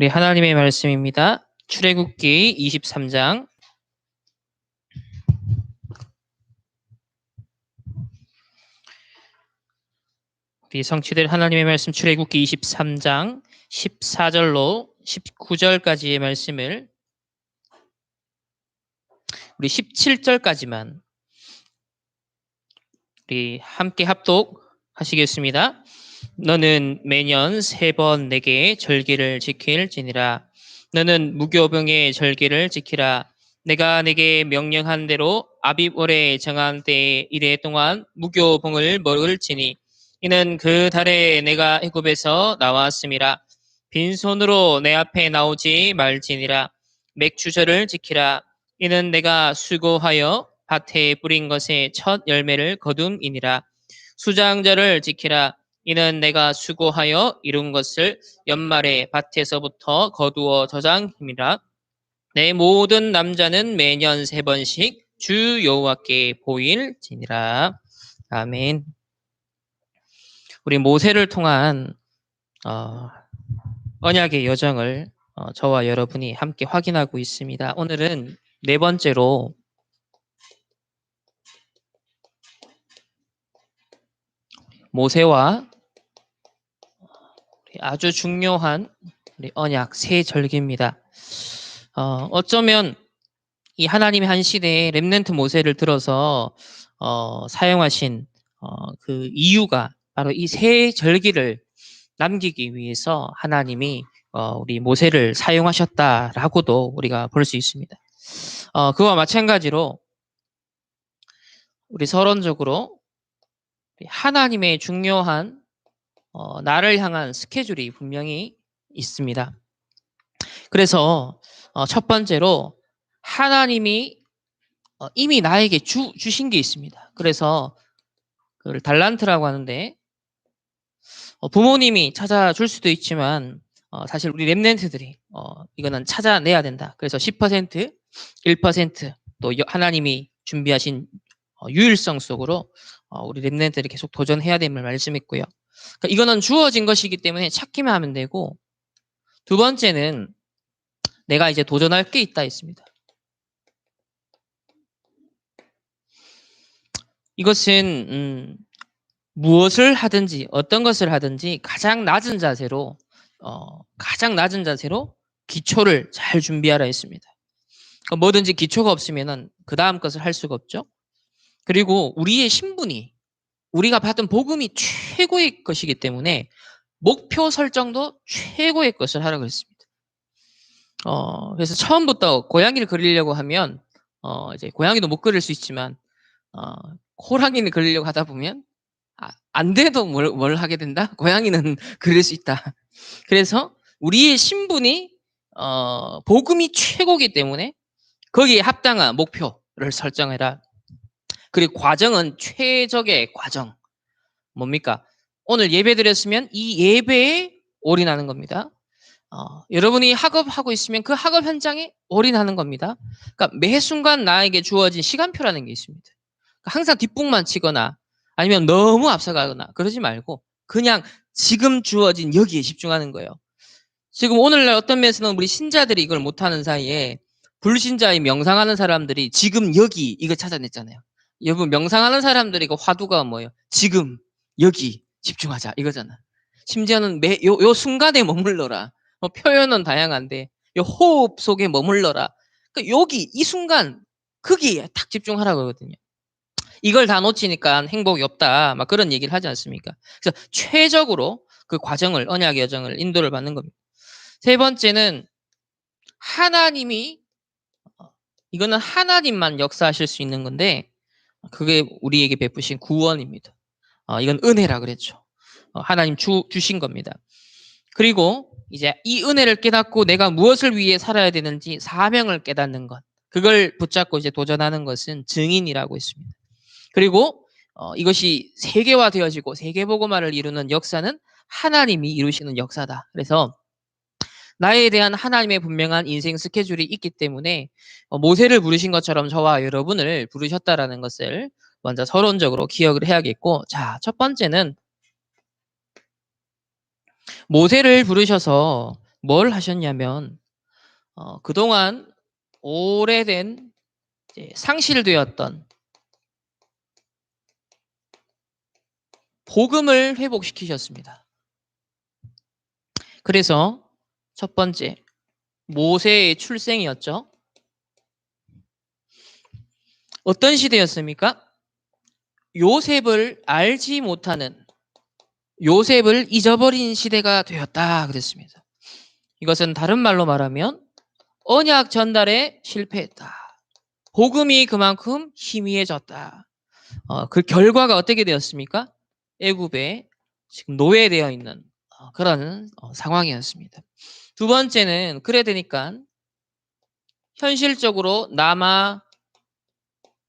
우리 하나님의 말씀입니다. 출애굽기 23장. 우리 성취될 하나님의 말씀 출애굽기 23장 14절로 19절까지의 말씀을 우리 17절까지만 우리 함께 합독하시겠습니다. 너는 매년 3번 내게 절기를 지킬지니라. 너는 무교병의 절기를 지키라. 내가 내게 명령한 대로 아빕월에 정한 때에 이래 동안 무교병을 먹을지니 이는 그 달에 내가 애굽에서 나왔음이라. 빈손으로 내 앞에 나오지 말지니라. 맥주절을 지키라. 이는 내가 수고하여 밭에 뿌린 것의 첫 열매를 거둠이니라. 수장절을 지키라. 이는 내가 수고하여 이룬 것을 연말에 밭에서부터 거두어 저장함이라. 내 모든 남자는 매년 3번씩 주 여호와께 보일지니라. 아멘. 우리 모세를 통한 언약의 여정을 저와 여러분이 함께 확인하고 있습니다. 오늘은 4번째로 모세와 아주 중요한 우리 언약 새 절기입니다. 어쩌면 이 하나님의 한 시대에 렘넌트 모세를 들어서 사용하신 그 이유가 바로 이 새 절기를 남기기 위해서 하나님이 우리 모세를 사용하셨다라고도 우리가 볼 수 있습니다. 그와 마찬가지로 우리 서론적으로 하나님의 중요한 나를 향한 스케줄이 분명히 있습니다. 그래서 첫 번째로 하나님이 이미 나에게 주신 게 있습니다. 그래서 그걸 달란트라고 하는데 부모님이 찾아줄 수도 있지만 사실 우리 렘넌트들이 이거는 찾아내야 된다. 그래서 10%, 1% 또 하나님이 준비하신 유일성 속으로 우리 렘넌트들이 계속 도전해야 됨을 말씀했고요. 그러니까 이거는 주어진 것이기 때문에 찾기만 하면 되고, 두 번째는 내가 이제 도전할 게 있다 했습니다. 이것은 무엇을 하든지 어떤 것을 하든지 가장 낮은 자세로 기초를 잘 준비하라 했습니다. 그러니까 뭐든지 기초가 없으면은 그 다음 것을 할 수가 없죠. 그리고 우리의 신분이 우리가 받은 복음이 최고의 것이기 때문에 목표 설정도 최고의 것을 하라고 했습니다. 그래서 처음부터 고양이를 그리려고 하면 이제 고양이도 못 그릴 수 있지만 호랑이를 그리려고 하다 보면 안 돼도 뭘 하게 된다? 고양이는 그릴 수 있다. 그래서 우리의 신분이 복음이 최고이기 때문에 거기에 합당한 목표를 설정해라. 그리고 과정은 최적의 과정. 뭡니까? 오늘 예배 드렸으면 이 예배에 올인하는 겁니다. 여러분이 학업하고 있으면 그 학업 현장에 올인하는 겁니다. 그러니까 매 순간 나에게 주어진 시간표라는 게 있습니다. 그러니까 항상 뒷북만 치거나 아니면 너무 앞서가거나 그러지 말고 그냥 지금 주어진 여기에 집중하는 거예요. 지금 오늘날 어떤 면에서는 우리 신자들이 이걸 못하는 사이에 불신자의 명상하는 사람들이 지금 여기 이거 찾아냈잖아요. 여러분 명상하는 사람들이 그 화두가 뭐예요? 지금 여기 집중하자 이거잖아. 심지어는 요 순간에 머물러라. 표현은 다양한데 요 호흡 속에 머물러라. 그러니까 여기 이 순간 거기에 딱 집중하라고 하거든요. 이걸 다 놓치니까 행복이 없다. 막 그런 얘기를 하지 않습니까? 그래서 최적으로 그 과정을 언약의 여정을 인도를 받는 겁니다. 세 번째는 하나님이 이거는 하나님만 역사하실 수 있는 건데 그게 우리에게 베푸신 구원입니다. 이건 은혜라 그랬죠. 하나님 주신 겁니다. 그리고 이제 이 은혜를 깨닫고 내가 무엇을 위해 살아야 되는지 사명을 깨닫는 것. 그걸 붙잡고 이제 도전하는 것은 증인이라고 했습니다. 그리고 이것이 세계화되어지고 세계복음화를 이루는 역사는 하나님이 이루시는 역사다. 그래서 나에 대한 하나님의 분명한 인생 스케줄이 있기 때문에 모세를 부르신 것처럼 저와 여러분을 부르셨다라는 것을 먼저 서론적으로 기억을 해야겠고, 자, 첫 번째는 모세를 부르셔서 뭘 하셨냐면 그동안 오래된 이제 상실되었던 복음을 회복시키셨습니다. 그래서 첫 번째, 모세의 출생이었죠. 어떤 시대였습니까? 요셉을 알지 못하는, 요셉을 잊어버린 시대가 되었다 그랬습니다. 이것은 다른 말로 말하면 언약 전달에 실패했다. 복음이 그만큼 희미해졌다. 그 결과가 어떻게 되었습니까? 애굽에 지금 노예되어 있는 그런 상황이었습니다. 두 번째는 그래 되니까 현실적으로 남아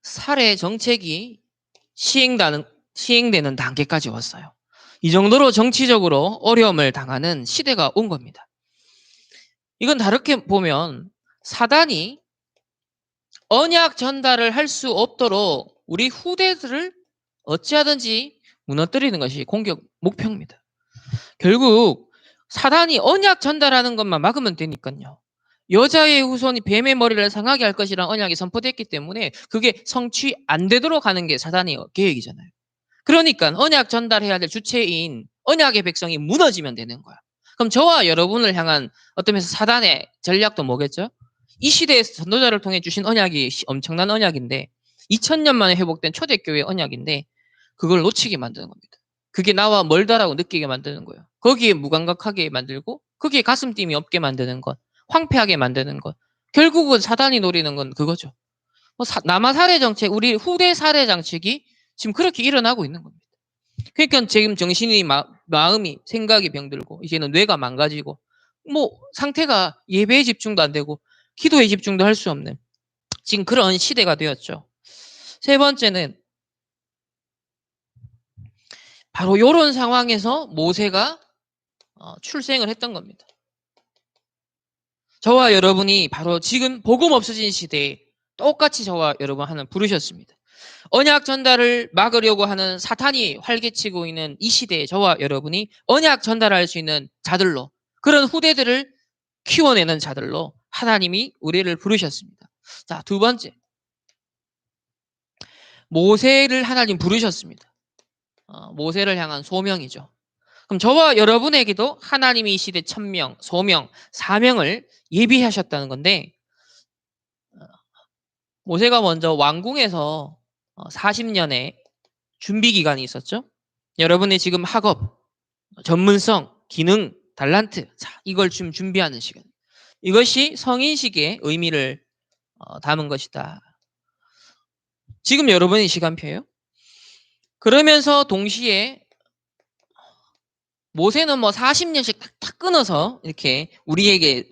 살해 정책이 시행되는 단계까지 왔어요. 이 정도로 정치적으로 어려움을 당하는 시대가 온 겁니다. 이건 다르게 보면 사단이 언약 전달을 할 수 없도록 우리 후대들을 어찌하든지 무너뜨리는 것이 공격 목표입니다. 결국 사단이 언약 전달하는 것만 막으면 되니까요. 여자의 후손이 뱀의 머리를 상하게 할 것이란 언약이 선포됐기 때문에 그게 성취 안 되도록 하는 게 사단의 계획이잖아요. 그러니까 언약 전달해야 될 주체인 언약의 백성이 무너지면 되는 거야. 그럼 저와 여러분을 향한 어떤 면에서 사단의 전략도 뭐겠죠? 이 시대에서 전도자를 통해 주신 언약이 엄청난 언약인데 2000년 만에 회복된 초대교회 언약인데 그걸 놓치게 만드는 겁니다. 그게 나와 멀다라고 느끼게 만드는 거예요. 거기에 무감각하게 만들고 거기에 가슴팀이 없게 만드는 것, 황폐하게 만드는 것. 결국은 사단이 노리는 건 그거죠. 남아 살해 정책, 우리 후대 살해 정책이 지금 그렇게 일어나고 있는 겁니다. 그러니까 지금 정신이 마음이 생각이 병들고 이제는 뇌가 망가지고 뭐 상태가 예배에 집중도 안 되고 기도에 집중도 할 수 없는 지금 그런 시대가 되었죠. 세 번째는 바로 이런 상황에서 모세가 출생을 했던 겁니다. 저와 여러분이 바로 지금 복음 없어진 시대에 똑같이 저와 여러분 하나 부르셨습니다. 언약 전달을 막으려고 하는 사탄이 활개치고 있는 이 시대에 저와 여러분이 언약 전달할 수 있는 자들로 그런 후대들을 키워내는 자들로 하나님이 우리를 부르셨습니다. 자, 두 번째. 모세를 하나님 부르셨습니다. 모세를 향한 소명이죠. 그럼 저와 여러분에게도 하나님이 이 시대 천명, 소명, 사명을 예비하셨다는 건데 모세가 먼저 왕궁에서 40년의 준비 기간이 있었죠. 여러분의 지금 학업, 전문성, 기능, 달란트, 자, 이걸 좀 준비하는 시간. 이것이 성인식의 의미를 담은 것이다. 지금 여러분의 시간표예요. 그러면서 동시에 모세는 뭐 40년씩 탁탁 끊어서 이렇게 우리에게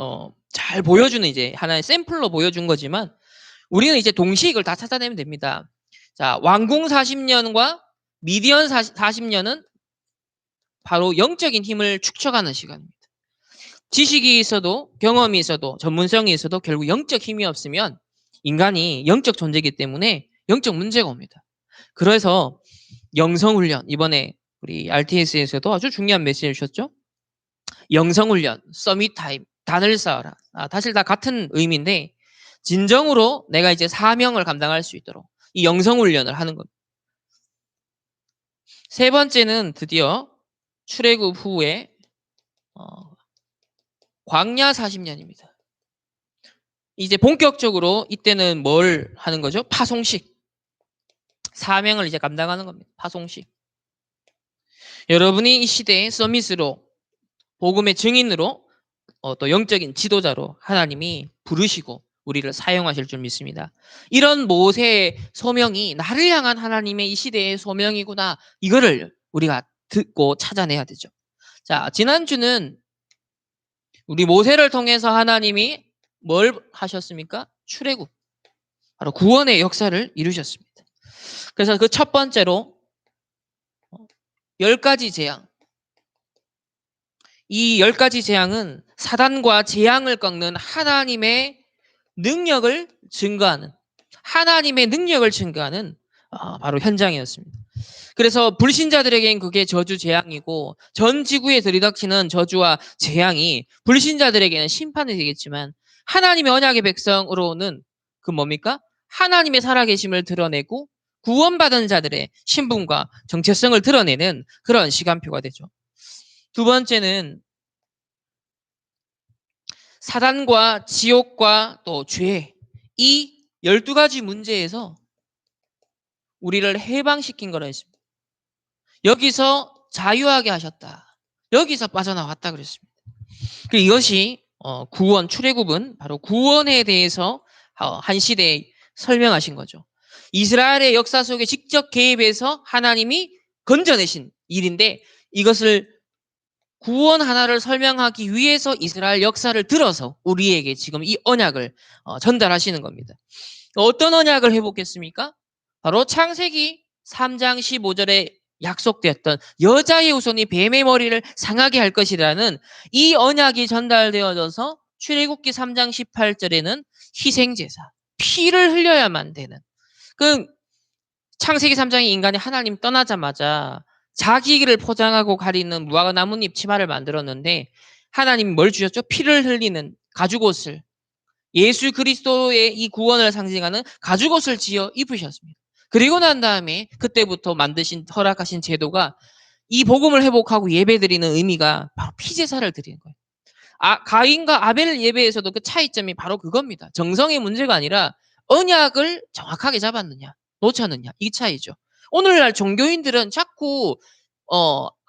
잘 보여주는 이제 하나의 샘플로 보여준 거지만 우리는 이제 동시에 이걸 다 찾아내면 됩니다. 자, 왕궁 40년과 미디언 40년은 바로 영적인 힘을 축적하는 시간입니다. 지식이 있어도 경험이 있어도 전문성이 있어도 결국 영적 힘이 없으면 인간이 영적 존재이기 때문에 영적 문제가 옵니다. 그래서 영성훈련 이번에 우리 RTS에서도 아주 중요한 메시지를 주셨죠. 영성훈련, 서밋타임, 단을 쌓아라. 사실 다 같은 의미인데 진정으로 내가 이제 사명을 감당할 수 있도록 이 영성훈련을 하는 겁니다. 세 번째는 드디어 출애굽 후에 광야 40년입니다. 이제 본격적으로 이때는 뭘 하는 거죠? 파송식. 사명을 이제 감당하는 겁니다. 파송식. 여러분이 이 시대의 서밋으로 복음의 증인으로 또 영적인 지도자로 하나님이 부르시고 우리를 사용하실 줄 믿습니다. 이런 모세의 소명이 나를 향한 하나님의 이 시대의 소명이구나. 이거를 우리가 듣고 찾아내야 되죠. 자, 지난주는 우리 모세를 통해서 하나님이 뭘 하셨습니까? 출애굽. 바로 구원의 역사를 이루셨습니다. 그래서 그 첫 번째로 10가지 재앙. 이 10가지 재앙은 사단과 재앙을 꺾는 하나님의 능력을 증거하는 바로 현장이었습니다. 그래서 불신자들에겐 그게 저주 재앙이고 전 지구에 들이닥치는 저주와 재앙이 불신자들에게는 심판이 되겠지만 하나님의 언약의 백성으로는 그 뭡니까? 하나님의 살아계심을 드러내고 구원받은 자들의 신분과 정체성을 드러내는 그런 시간표가 되죠. 두 번째는 사단과 지옥과 또 죄, 이 12가지 문제에서 우리를 해방시킨 거라 했습니다. 여기서 자유하게 하셨다. 여기서 빠져나왔다 그랬습니다. 이것이 구원, 출애굽은 바로 구원에 대해서 한 시대에 설명하신 거죠. 이스라엘의 역사 속에 직접 개입해서 하나님이 건져내신 일인데 이것을 구원 하나를 설명하기 위해서 이스라엘 역사를 들어서 우리에게 지금 이 언약을 전달하시는 겁니다. 어떤 언약을 회복했습니까? 바로 창세기 3장 15절에 약속되었던 여자의 후손이 뱀의 머리를 상하게 할 것이라는 이 언약이 전달되어져서 출애굽기 3장 18절에는 희생제사, 피를 흘려야만 되는 그 창세기 3장에 인간이 하나님 떠나자마자 자기 길을 포장하고 가리는 무화과 나뭇잎 치마를 만들었는데 하나님이 뭘 주셨죠? 피를 흘리는 가죽옷을 예수 그리스도의 이 구원을 상징하는 가죽옷을 지어 입으셨습니다. 그리고 난 다음에 그때부터 만드신 허락하신 제도가 이 복음을 회복하고 예배드리는 의미가 바로 피제사를 드리는 거예요. 가인과 아벨 예배에서도 그 차이점이 바로 그겁니다. 정성의 문제가 아니라 언약을 정확하게 잡았느냐 놓쳤느냐 이 차이죠. 오늘날 종교인들은 자꾸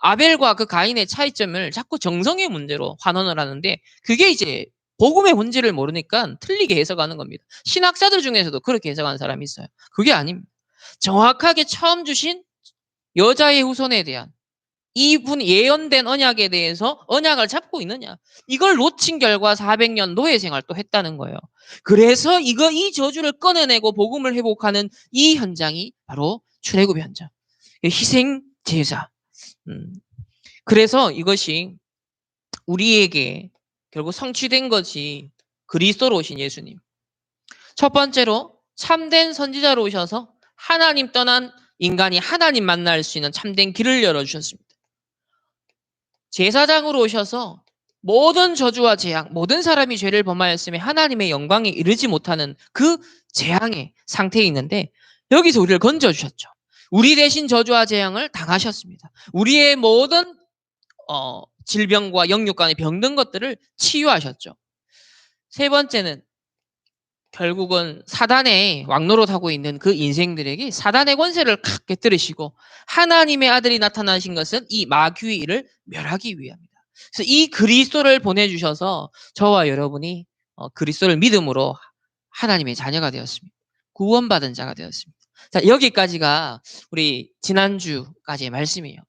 아벨과 그 가인의 차이점을 자꾸 정성의 문제로 환원을 하는데 그게 이제 복음의 본질을 모르니까 틀리게 해석하는 겁니다. 신학자들 중에서도 그렇게 해석하는 사람이 있어요. 그게 아닙니다. 정확하게 처음 주신 여자의 후손에 대한 이분 예언된 언약에 대해서 언약을 잡고 있느냐. 이걸 놓친 결과 400년 노예 생활 또 했다는 거예요. 그래서 이 저주를 꺼내내고 복음을 회복하는 이 현장이 바로 출애굽 현장. 희생 제사. 그래서 이것이 우리에게 결국 성취된 것이 그리스도로 오신 예수님. 첫 번째로 참된 선지자로 오셔서 하나님 떠난 인간이 하나님 만날 수 있는 참된 길을 열어주셨습니다. 제사장으로 오셔서 모든 저주와 재앙, 모든 사람이 죄를 범하였으며 하나님의 영광에 이르지 못하는 그 재앙의 상태에 있는데 여기서 우리를 건져주셨죠. 우리 대신 저주와 재앙을 당하셨습니다. 우리의 모든 질병과 영육간의 병든 것들을 치유하셨죠. 세 번째는 결국은 사단의 왕노릇하고 있는 그 인생들에게 사단의 권세를 칵 깨뜨리시고 하나님의 아들이 나타나신 것은 이 마귀의 일을 멸하기 위함이다. 그래서 이 그리스도를 보내주셔서 저와 여러분이 그리스도를 믿음으로 하나님의 자녀가 되었습니다. 구원받은 자가 되었습니다. 자, 여기까지가 우리 지난주까지의 말씀이에요.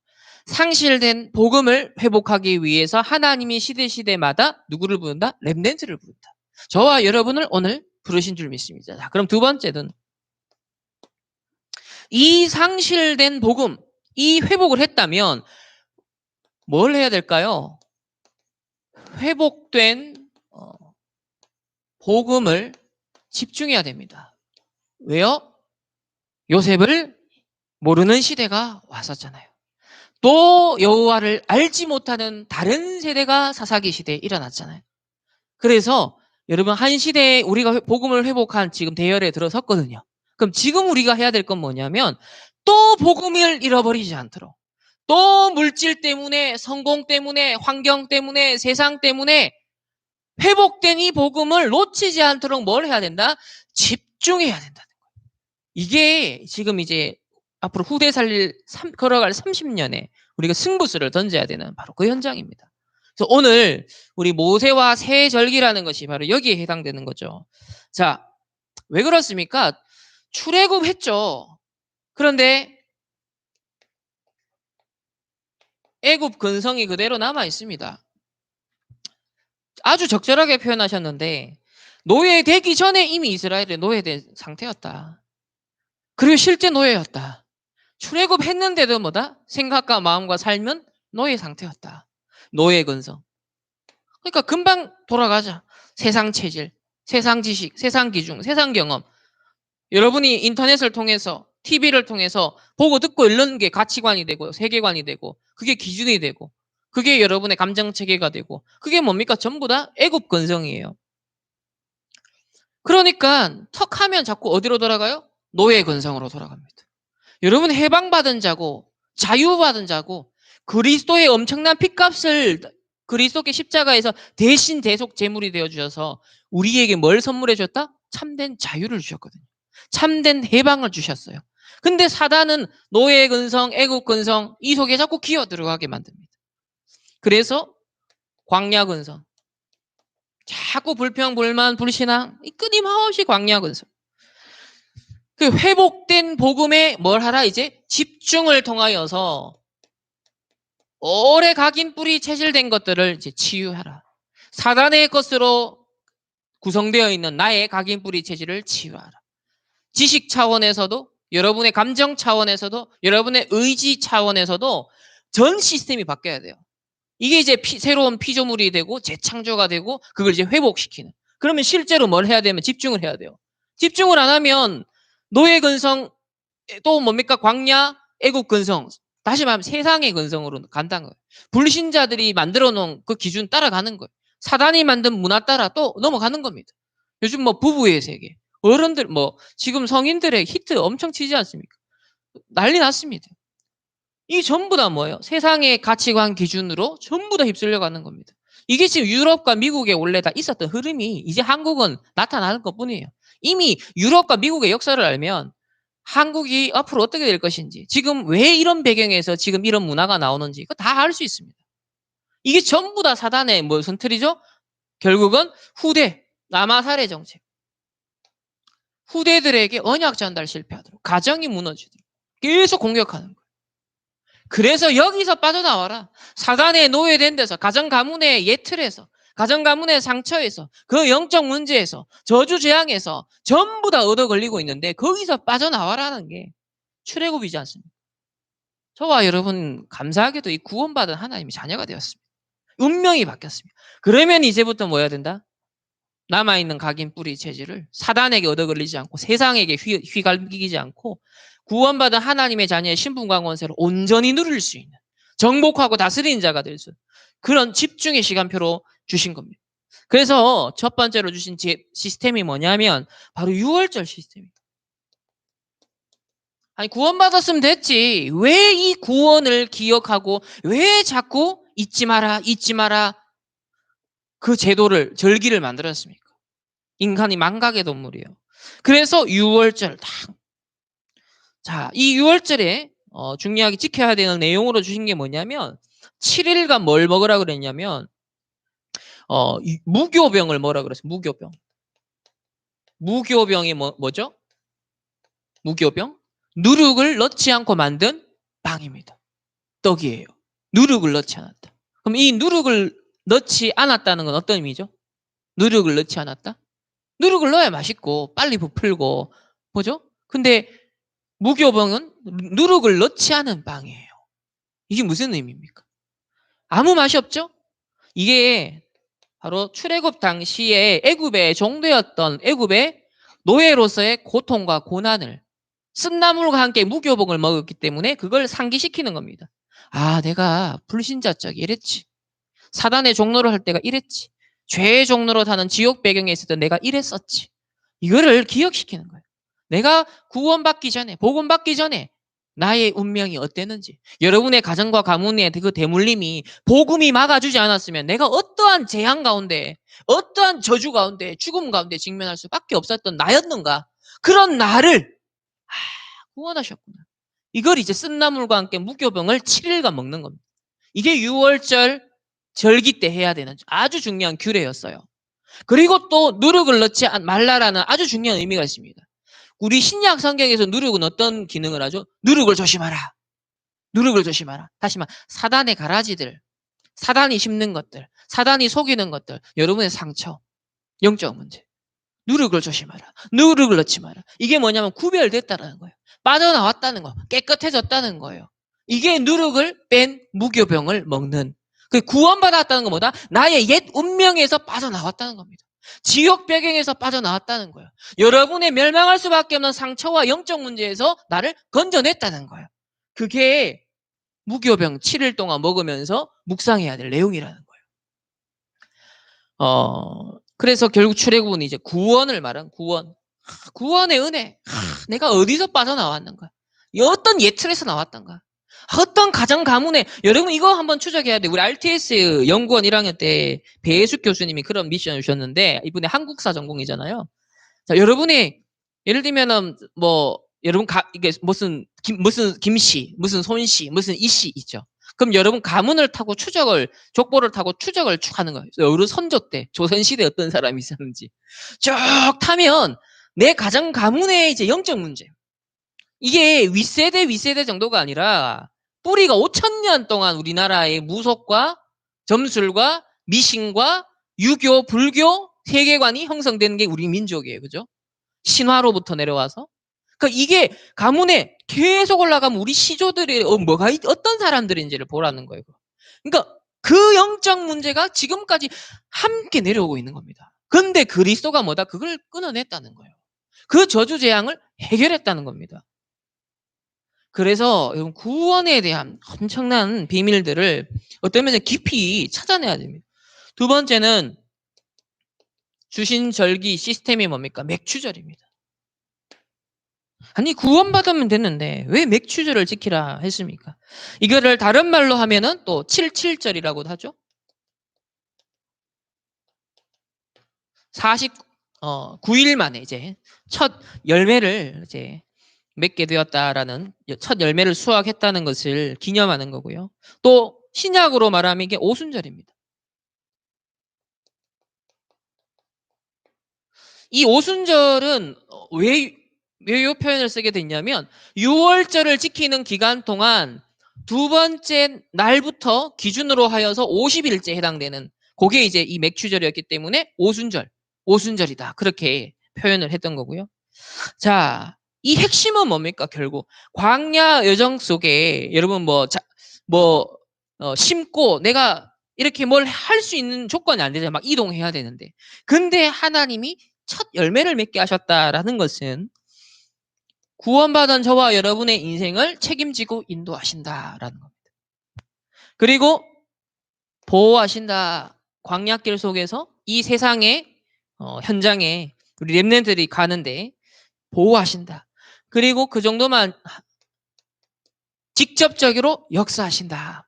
상실된 복음을 회복하기 위해서 하나님이 시대마다 누구를 부른다? 렘넌트를 부른다. 저와 여러분을 오늘 부르신 줄 믿습니다. 자, 그럼 두 번째는 이 상실된 복음, 이 회복을 했다면 뭘 해야 될까요? 회복된 복음을 집중해야 됩니다. 왜요? 요셉을 모르는 시대가 왔었잖아요. 또 여호와를 알지 못하는 다른 세대가 사사기 시대에 일어났잖아요. 그래서 여러분 한 시대에 우리가 복음을 회복한 지금 대열에 들어섰거든요. 그럼 지금 우리가 해야 될 건 뭐냐면 또 복음을 잃어버리지 않도록 또 물질 때문에 성공 때문에 환경 때문에 세상 때문에 회복된 이 복음을 놓치지 않도록 뭘 해야 된다? 집중해야 된다는 거예요. 이게 지금 이제 앞으로 후대 걸어갈 30년에 우리가 승부수를 던져야 되는 바로 그 현장입니다. 그래서 오늘 우리 모세와 세절기라는 것이 바로 여기에 해당되는 거죠. 자, 왜 그렇습니까? 출애굽 했죠. 그런데 애굽 근성이 그대로 남아 있습니다. 아주 적절하게 표현하셨는데 노예되기 전에 이미 이스라엘의 노예된 상태였다. 그리고 실제 노예였다. 출애굽했는데도 뭐다? 생각과 마음과 삶은 노예 상태였다. 노예 근성. 그러니까 금방 돌아가자. 세상 체질, 세상 지식, 세상 기준, 세상 경험. 여러분이 인터넷을 통해서 TV를 통해서 보고 듣고 읽는 게 가치관이 되고 세계관이 되고 그게 기준이 되고 그게 여러분의 감정체계가 되고 그게 뭡니까? 전부 다 애국 근성이에요. 그러니까 턱 하면 자꾸 어디로 돌아가요? 노예 근성으로 돌아갑니다. 여러분 해방받은 자고 자유받은 자고 그리스도의 엄청난 핏값을 그리스도께 십자가에서 대신 대속 제물이 되어주셔서 우리에게 뭘 선물해 줬다? 참된 자유를 주셨거든요. 참된 해방을 주셨어요. 근데 사단은 노예 근성, 애국 근성 이 속에 자꾸 기어 들어가게 만듭니다. 그래서 광야 근성, 자꾸 불평, 불만, 불신앙 끊임없이 광야 근성. 그 회복된 복음에 뭘 하라 이제 집중을 통하여서 오래 각인 뿌리 체질된 것들을 이제 치유하라. 사단의 것으로 구성되어 있는 나의 각인 뿌리 체질을 치유하라. 지식 차원에서도 여러분의 감정 차원에서도 여러분의 의지 차원에서도 전 시스템이 바뀌어야 돼요. 이게 이제 새로운 피조물이 되고 재창조가 되고 그걸 이제 회복시키는. 그러면 실제로 뭘 해야 되면 집중을 해야 돼요. 집중을 안 하면 노예 근성 또 뭡니까? 광야, 애국 근성. 다시 말하면 세상의 근성으로 간다는 거예요. 불신자들이 만들어 놓은 그 기준 따라가는 거예요. 사단이 만든 문화 따라 또 넘어가는 겁니다. 요즘 뭐 부부의 세계, 어른들 뭐 지금 성인들의 히트 엄청 치지 않습니까? 난리 났습니다. 이 전부 다 뭐예요? 세상의 가치관 기준으로 전부 다 휩쓸려 가는 겁니다. 이게 지금 유럽과 미국에 원래 다 있었던 흐름이 이제 한국은 나타나는 것뿐이에요. 이미 유럽과 미국의 역사를 알면 한국이 앞으로 어떻게 될 것인지, 지금 왜 이런 배경에서 지금 이런 문화가 나오는지 그거 다 알 수 있습니다. 이게 전부 다 사단의 무슨 틀이죠? 결국은 후대, 남아 살해 정책. 후대들에게 언약 전달 실패하도록, 가정이 무너지도록 계속 공격하는 거예요. 그래서 여기서 빠져나와라. 사단의 노예된 데서, 가정 가문의 예틀에서, 가정 가문의 상처에서, 그 영적 문제에서, 저주 재앙에서 전부 다 얻어 걸리고 있는데 거기서 빠져나와라는 게 출애굽이지 않습니까? 저와 여러분 감사하게도 이 구원받은 하나님의 자녀가 되었습니다. 운명이 바뀌었습니다. 그러면 이제부터 뭐 해야 된다? 남아있는 각인 뿌리 체질을 사단에게 얻어 걸리지 않고 세상에게 휘갈기지 않고 구원받은 하나님의 자녀의 신분과 권세를 온전히 누릴 수 있는 정복하고 다스리는 자가 될 수 있는 그런 집중의 시간표로 주신 겁니다. 그래서 첫 번째로 주신 시스템이 뭐냐면 바로 6월절 시스템입니다. 아니 구원받았으면 됐지. 왜 이 구원을 기억하고 왜 자꾸 잊지 마라 잊지 마라 그 제도를 절기를 만들었습니까? 인간이 망각의 동물이에요. 그래서 6월절 딱. 자, 이 6월절에 중요하게 지켜야 되는 내용으로 주신 게 뭐냐면 7일간 뭘 먹으라 그랬냐면 무교병을 뭐라 그랬어요? 무교병. 무교병이 뭐죠? 무교병? 누룩을 넣지 않고 만든 빵입니다. 떡이에요. 누룩을 넣지 않았다. 그럼 이 누룩을 넣지 않았다는 건 어떤 의미죠? 누룩을 넣지 않았다? 누룩을 넣어야 맛있고 빨리 부풀고 뭐죠? 근데 무교병은 누룩을 넣지 않은 빵이에요. 이게 무슨 의미입니까? 아무 맛이 없죠? 이게 바로 출애굽 당시에 애굽의 종되었던 애굽의 노예로서의 고통과 고난을 쓴나물과 함께 무교병을 먹었기 때문에 그걸 상기시키는 겁니다. 아, 내가 불신자 적에 이랬지. 사단의 종로를 할 때가 이랬지. 죄의 종로로 타는 지옥 배경에 있을 때 내가 이랬었지. 이거를 기억시키는 거예요. 내가 구원받기 전에, 복음받기 전에 나의 운명이 어땠는지, 여러분의 가정과 가문의 그 대물림이 복음이 막아주지 않았으면 내가 어떠한 재앙 가운데, 어떠한 저주 가운데, 죽음 가운데 직면할 수밖에 없었던 나였는가? 그런 나를 구원하셨구나. 이걸 이제 쓴나물과 함께 무교병을 7일간 먹는 겁니다. 이게 6월절 절기 때 해야 되는 아주 중요한 규례였어요. 그리고 또 누룩을 넣지 말라라는 아주 중요한 의미가 있습니다. 우리 신약 성경에서 누룩은 어떤 기능을 하죠? 누룩을 조심하라. 누룩을 조심하라. 다시 말해 사단의 가라지들, 사단이 심는 것들, 사단이 속이는 것들, 여러분의 상처, 영적 문제. 누룩을 조심하라. 누룩을 넣지 마라. 이게 뭐냐면 구별됐다라는 거예요. 빠져나왔다는 거, 깨끗해졌다는 거예요. 이게 누룩을 뺀 무교병을 먹는 그 구원받았다는 건 뭐다? 나의 옛 운명에서 빠져나왔다는 겁니다. 지옥 배경에서 빠져나왔다는 거예요. 여러분의 멸망할 수밖에 없는 상처와 영적 문제에서 나를 건져냈다는 거예요. 그게 무교병 7일 동안 먹으면서 묵상해야 될 내용이라는 거예요. 그래서 결국 출애굽은 이제 구원을 말한 구원. 구원의 은혜. 내가 어디서 빠져나왔는가? 어떤 예틀에서 나왔던가? 어떤 가정 가문에 여러분 이거 한번 추적해야 돼. 우리 RTS 연구원 1학년 때 배혜숙 교수님이 그런 미션을 주셨는데 이분이 한국사 전공이잖아요. 자, 여러분이 예를 들면은 뭐 여러분 이게 무슨 김씨, 무슨 손씨, 무슨 이씨 있죠. 그럼 여러분 가문을 타고 족보를 타고 추적을 쭉 하는 거예요. 여러 선조 때 조선시대 어떤 사람이 있었는지 쭉 타면 내 가정 가문의 이제 영적 문제. 이게 윗세대 정도가 아니라 뿌리가 5,000년 동안 우리나라의 무속과 점술과 미신과 유교, 불교 세계관이 형성되는 게 우리 민족이에요. 그죠? 신화로부터 내려와서. 그러니까 이게 가문에 계속 올라가면 우리 시조들이 어떤 사람들인지를 보라는 거예요. 그러니까 그 영적 문제가 지금까지 함께 내려오고 있는 겁니다. 근데 그리스도가 뭐다? 그걸 끊어냈다는 거예요. 그 저주재앙을 해결했다는 겁니다. 그래서 여러분 구원에 대한 엄청난 비밀들을 어떤 면에서 깊이 찾아내야 됩니다. 두 번째는 주신 절기 시스템이 뭡니까? 맥추절입니다. 아니 구원받으면 됐는데 왜 맥추절을 지키라 했습니까? 이거를 다른 말로 하면은 또 77절이라고도 하죠. 9일 만에 이제 첫 열매를 이제 맺게 되었다라는 첫 열매를 수확했다는 것을 기념하는 거고요. 또 신약으로 말하면 이게 오순절입니다. 이 오순절은 왜 이 표현을 쓰게 됐냐면 6월절을 지키는 기간 동안 두 번째 날부터 기준으로 하여서 50일째 해당되는 그게 이제 이 맥추절이었기 때문에 오순절이다. 그렇게 표현을 했던 거고요. 자, 이 핵심은 뭡니까? 결국 광야 여정 속에 여러분 심고 내가 이렇게 뭘 할 수 있는 조건이 안 되잖아요. 막 이동해야 되는데. 근데 하나님이 첫 열매를 맺게 하셨다라는 것은 구원받은 저와 여러분의 인생을 책임지고 인도하신다라는 겁니다. 그리고 보호하신다. 광야길 속에서 이 세상의 현장에 우리 렘넌트들이 가는데 보호하신다. 그리고 그 정도만 직접적으로 역사하신다.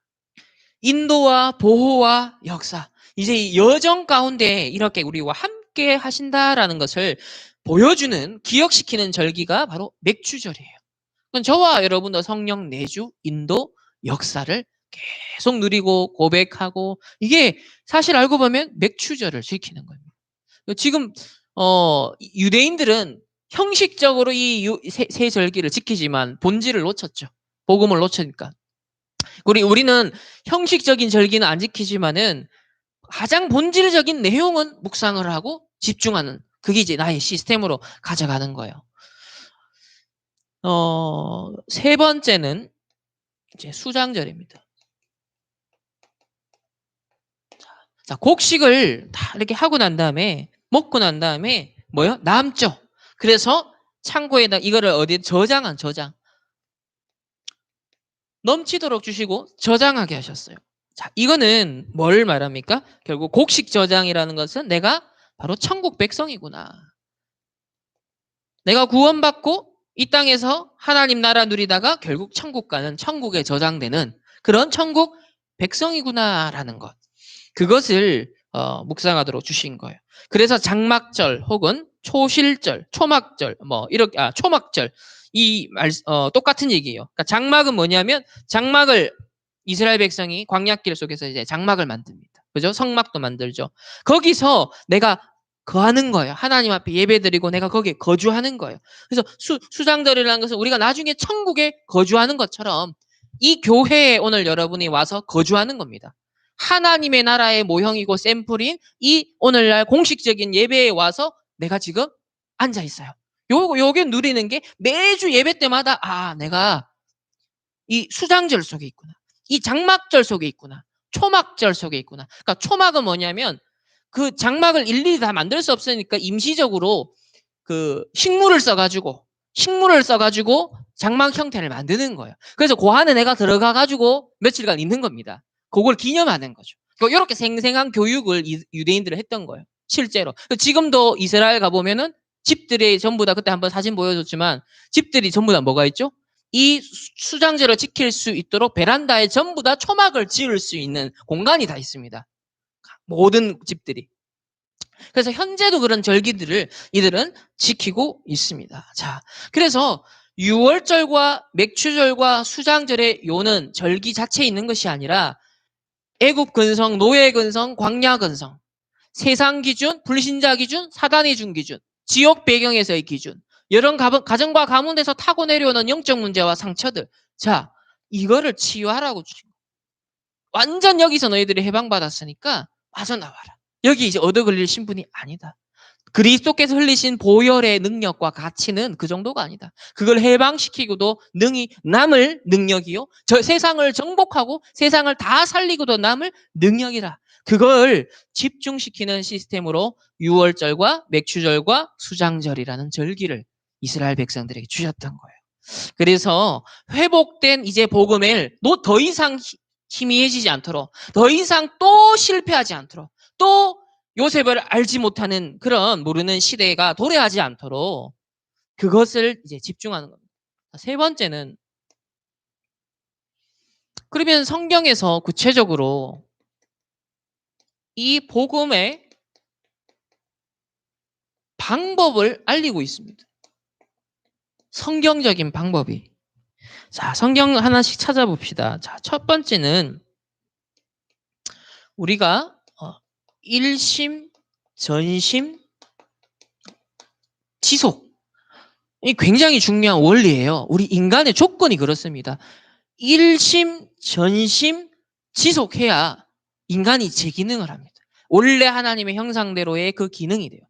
인도와 보호와 역사. 이제 이 여정 가운데 이렇게 우리와 함께 하신다라는 것을 보여주는, 기억시키는 절기가 바로 맥추절이에요. 저와 여러분도 성령 내주, 인도, 역사를 계속 누리고 고백하고 이게 사실 알고 보면 맥추절을 지키는 겁니다. 지금 유대인들은 형식적으로 이 세 절기를 지키지만 본질을 놓쳤죠. 복음을 놓치니까. 우리는 형식적인 절기는 안 지키지만은 가장 본질적인 내용은 묵상을 하고 집중하는 그게 이제 나의 시스템으로 가져가는 거예요. 세 번째는 이제 수장절입니다. 자, 곡식을 다 이렇게 하고 난 다음에 먹고 난 다음에 뭐요? 남죠. 그래서 창고에다 이거를 어디에 저장. 넘치도록 주시고 저장하게 하셨어요. 자, 이거는 뭘 말합니까? 결국 곡식 저장이라는 것은 내가 바로 천국 백성이구나. 내가 구원받고 이 땅에서 하나님 나라 누리다가 결국 천국 가는 천국에 저장되는 그런 천국 백성이구나라는 것. 그것을 묵상하도록 주신 거예요. 그래서 장막절 혹은 초실절, 초막절, 초막절 똑같은 얘기예요. 그러니까 장막은 뭐냐면 장막을 이스라엘 백성이 광야길 속에서 이제 장막을 만듭니다. 그죠? 성막도 만들죠. 거기서 내가 거하는 거예요. 하나님 앞에 예배드리고 내가 거기에 거주하는 거예요. 그래서 수장절이라는 것은 우리가 나중에 천국에 거주하는 것처럼 이 교회에 오늘 여러분이 와서 거주하는 겁니다. 하나님의 나라의 모형이고 샘플인 이 오늘날 공식적인 예배에 와서 내가 지금 앉아 있어요. 요게 누리는 게 매주 예배 때마다 내가 이 수장절 속에 있구나. 이 장막절 속에 있구나. 초막절 속에 있구나. 그러니까 초막은 뭐냐면 그 장막을 일일이 다 만들 수 없으니까 임시적으로 그 식물을 써가지고 장막 형태를 만드는 거예요. 그래서 그 안에 내가 들어가가지고 며칠간 있는 겁니다. 그걸 기념하는 거죠. 이렇게 생생한 교육을 유대인들은 했던 거예요. 실제로. 지금도 이스라엘 가보면은 집들이 전부 다, 그때 한번 사진 보여줬지만, 집들이 전부 다 뭐가 있죠? 이 수장제를 지킬 수 있도록 베란다에 전부 다 초막을 지을 수 있는 공간이 다 있습니다. 모든 집들이. 그래서 현재도 그런 절기들을 이들은 지키고 있습니다. 자, 그래서 유월절과 맥추절과 수장절의 요는 절기 자체에 있는 것이 아니라 애국 근성, 노예 근성, 광야 근성, 세상 기준, 불신자 기준, 사단이 준 기준, 지역 배경에서의 기준, 이런 가정과 가문에서 타고 내려오는 영적 문제와 상처들. 자, 이거를 치유하라고 주신 거예요. 완전 여기서 너희들이 해방받았으니까 빠져나와라. 여기 이제 얻어 걸릴 신분이 아니다. 그리스도께서 흘리신 보혈의 능력과 가치는 그 정도가 아니다. 그걸 해방시키고도 능히 남을 능력이요. 저 세상을 정복하고 세상을 다 살리고도 남을 능력이라. 그걸 집중시키는 시스템으로 유월절과 맥추절과 수장절이라는 절기를 이스라엘 백성들에게 주셨던 거예요. 그래서 회복된 이제 복음을 더 이상 희미해지지 않도록, 더 이상 또 실패하지 않도록, 또 요셉을 알지 못하는 그런 모르는 시대가 도래하지 않도록 그것을 이제 집중하는 겁니다. 세 번째는, 그러면 성경에서 구체적으로 이 복음의 방법을 알리고 있습니다. 성경적인 방법이. 자, 성경 하나씩 찾아봅시다. 자, 첫 번째는 우리가 일심, 전심, 지속. 이 굉장히 중요한 원리예요. 우리 인간의 조건이 그렇습니다. 일심, 전심, 지속해야 인간이 제 기능을 합니다. 원래 하나님의 형상대로의 그 기능이 돼요.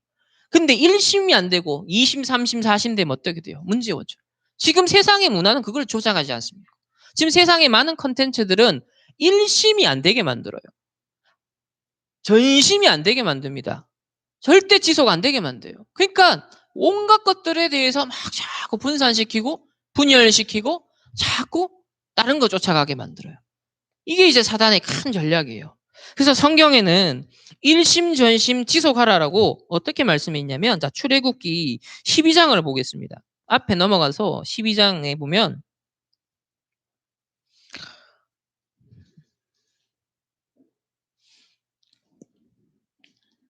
근데 1심이 안 되고 2심, 3심, 4심 되면 어떻게 돼요? 문제 오죠. 지금 세상의 문화는 그걸 조장하지 않습니까? 지금 세상의 많은 컨텐츠들은 1심이 안 되게 만들어요. 전심이 안 되게 만듭니다. 절대 지속 안 되게 만들어요. 그러니까 온갖 것들에 대해서 막 자꾸 분산시키고 분열시키고 자꾸 다른 거 쫓아가게 만들어요. 이게 이제 사단의 큰 전략이에요. 그래서 성경에는 일심 전심 지속하라라고 어떻게 말씀했냐면, 자, 출애굽기 12장을 보겠습니다. 앞에 넘어가서 12장에 보면,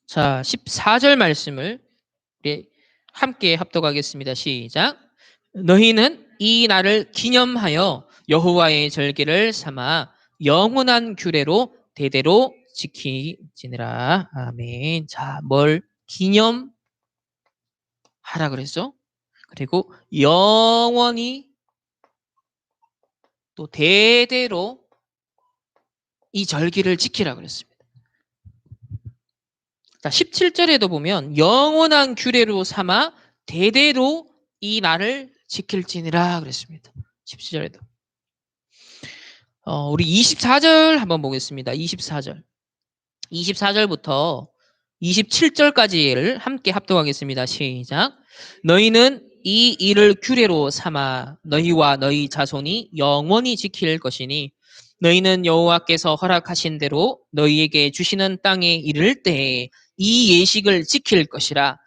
자, 14절 말씀을 우리 함께 합독하겠습니다. 시작. 너희는 이 날을 기념하여 여호와의 절기를 삼아 영원한 규례로 대대로 지키지니라. 아멘. 자, 뭘 기념하라 그랬죠? 그리고 영원히 또 대대로 이 절기를 지키라 그랬습니다. 자, 17절에도 보면 영원한 규례로 삼아 대대로 이 날을 지킬지니라 그랬습니다. 17절에도. 우리 24절 한번 보겠습니다. 24절. 24절부터 27절까지를 함께 합독하겠습니다. 시작. 너희는 이 일을 규례로 삼아 너희와 너희 자손이 영원히 지킬 것이니 너희는 여호와께서 허락하신 대로 너희에게 주시는 땅에 이를 때에 이 예식을 지킬 것이라.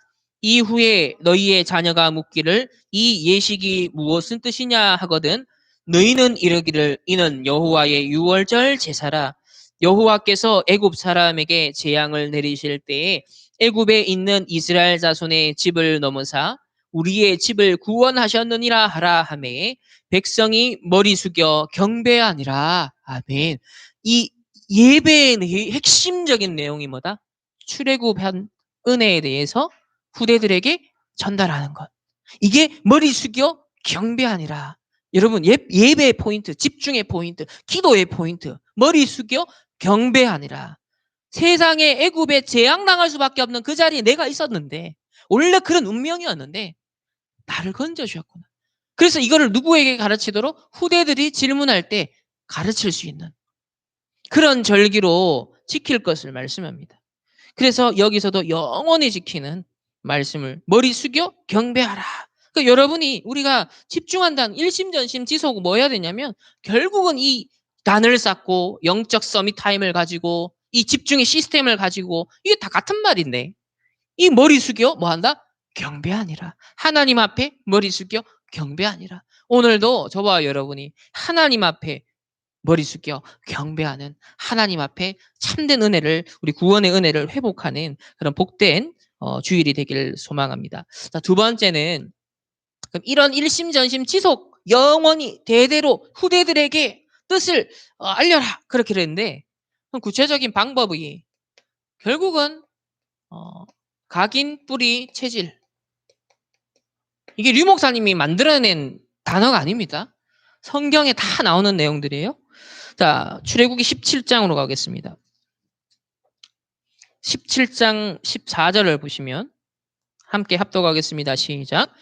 이후에 너희의 자녀가 묻기를 이 예식이 무엇은 뜻이냐 하거든 너희는 이르기를 이는 여호와의 유월절 제사라. 여호와께서 애굽 사람에게 재앙을 내리실 때에 애굽에 있는 이스라엘 자손의 집을 넘어사 우리의 집을 구원하셨느니라 하라 하매 백성이 머리 숙여 경배하니라. 아멘. 이 예배의 핵심적인 내용이 뭐다? 출애굽한 은혜에 대해서 후대들에게 전달하는 것. 이게 머리 숙여 경배하니라. 여러분, 예배의 포인트, 집중의 포인트, 기도의 포인트, 머리 숙여 경배하니라. 세상에 애굽에 재앙당할 수밖에 없는 그 자리에 내가 있었는데, 원래 그런 운명이었는데 나를 건져주셨구나. 그래서 이거를 누구에게 가르치도록 후대들이 질문할 때 가르칠 수 있는 그런 절기로 지킬 것을 말씀합니다. 그래서 여기서도 영원히 지키는 말씀을 머리 숙여 경배하라. 그러니까 여러분이 우리가 집중한다는 일심전심 지속 뭐 해야 되냐면 결국은 이 단을 쌓고 영적 서밋 타임을 가지고 이 집중의 시스템을 가지고 이게 다 같은 말인데 이 머리 숙여 뭐 한다? 경배하니라. 하나님 앞에 머리 숙여 경배하니라. 오늘도 저와 여러분이 하나님 앞에 머리 숙여 경배하는 하나님 앞에 참된 은혜를 우리 구원의 은혜를 회복하는 그런 복된 주일이 되길 소망합니다. 자, 두 번째는 그럼 이런 일심전심 지속 영원히 대대로 후대들에게 뜻을 알려라 그렇게 그랬는데 그럼 구체적인 방법이 결국은 각인 뿌리 체질 이게 류 목사님이 만들어낸 단어가 아닙니다. 성경에 다 나오는 내용들이에요. 자, 출애굽기 17장으로 가겠습니다. 17장 14절을 보시면 함께 합독하겠습니다. 시작.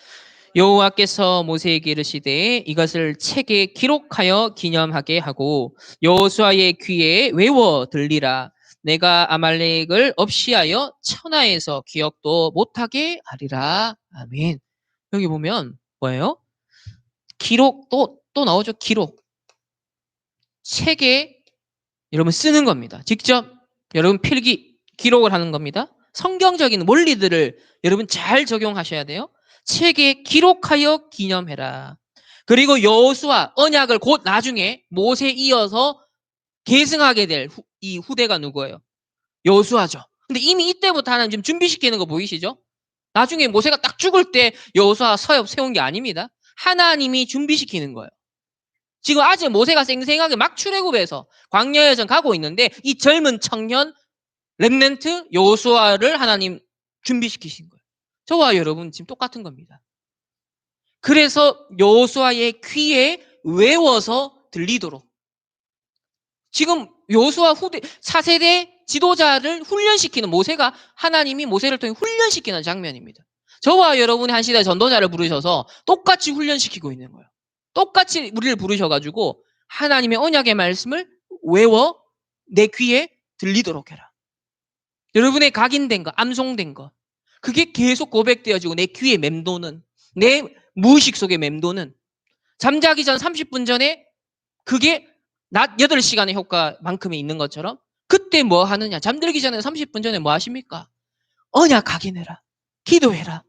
여호와께서 모세에게 이르시되 이것을 책에 기록하여 기념하게 하고 여호수아의 귀에 외워 들리라. 내가 아말렉을 없이하여 천하에서 기억도 못하게 하리라. 아멘. 여기 보면 뭐예요? 기록 또 나오죠. 기록. 책에 여러분 쓰는 겁니다. 직접 여러분 필기 기록을 하는 겁니다. 성경적인 원리들을 여러분 잘 적용하셔야 돼요. 책에 기록하여 기념해라. 그리고 여호수아 언약을 곧 나중에 모세 이어서 계승하게 될 이 후대가 누구예요? 여호수아죠. 근데 이미 이때부터 하나님 지금 준비시키는 거 보이시죠? 나중에 모세가 딱 죽을 때 여호수아 서엽 세운 게 아닙니다. 하나님이 준비시키는 거예요. 지금 아직 모세가 생생하게 막 출애굽해서 광야 여정 가고 있는데 이 젊은 청년 렘넌트 여호수아를 하나님 준비시키신 거예요. 저와 여러분 지금 똑같은 겁니다. 그래서 여호수아의 귀에 외워서 들리도록 지금 여호수아 후대 4세대 지도자를 훈련시키는 모세가 하나님이 모세를 통해 훈련시키는 장면입니다. 저와 여러분이 한 시대 전도자를 부르셔서 똑같이 훈련시키고 있는 거예요. 똑같이 우리를 부르셔가지고 하나님의 언약의 말씀을 외워 내 귀에 들리도록 해라. 여러분의 각인된 거, 암송된 거 그게 계속 고백되어지고 내 귀에 맴도는 내 무의식 속에 맴도는 잠자기 전 30분 전에 그게 낮 8시간의 효과만큼이 있는 것처럼 그때 뭐 하느냐 잠들기 전에 30분 전에 뭐 하십니까? 언약 각인해라. 기도해라.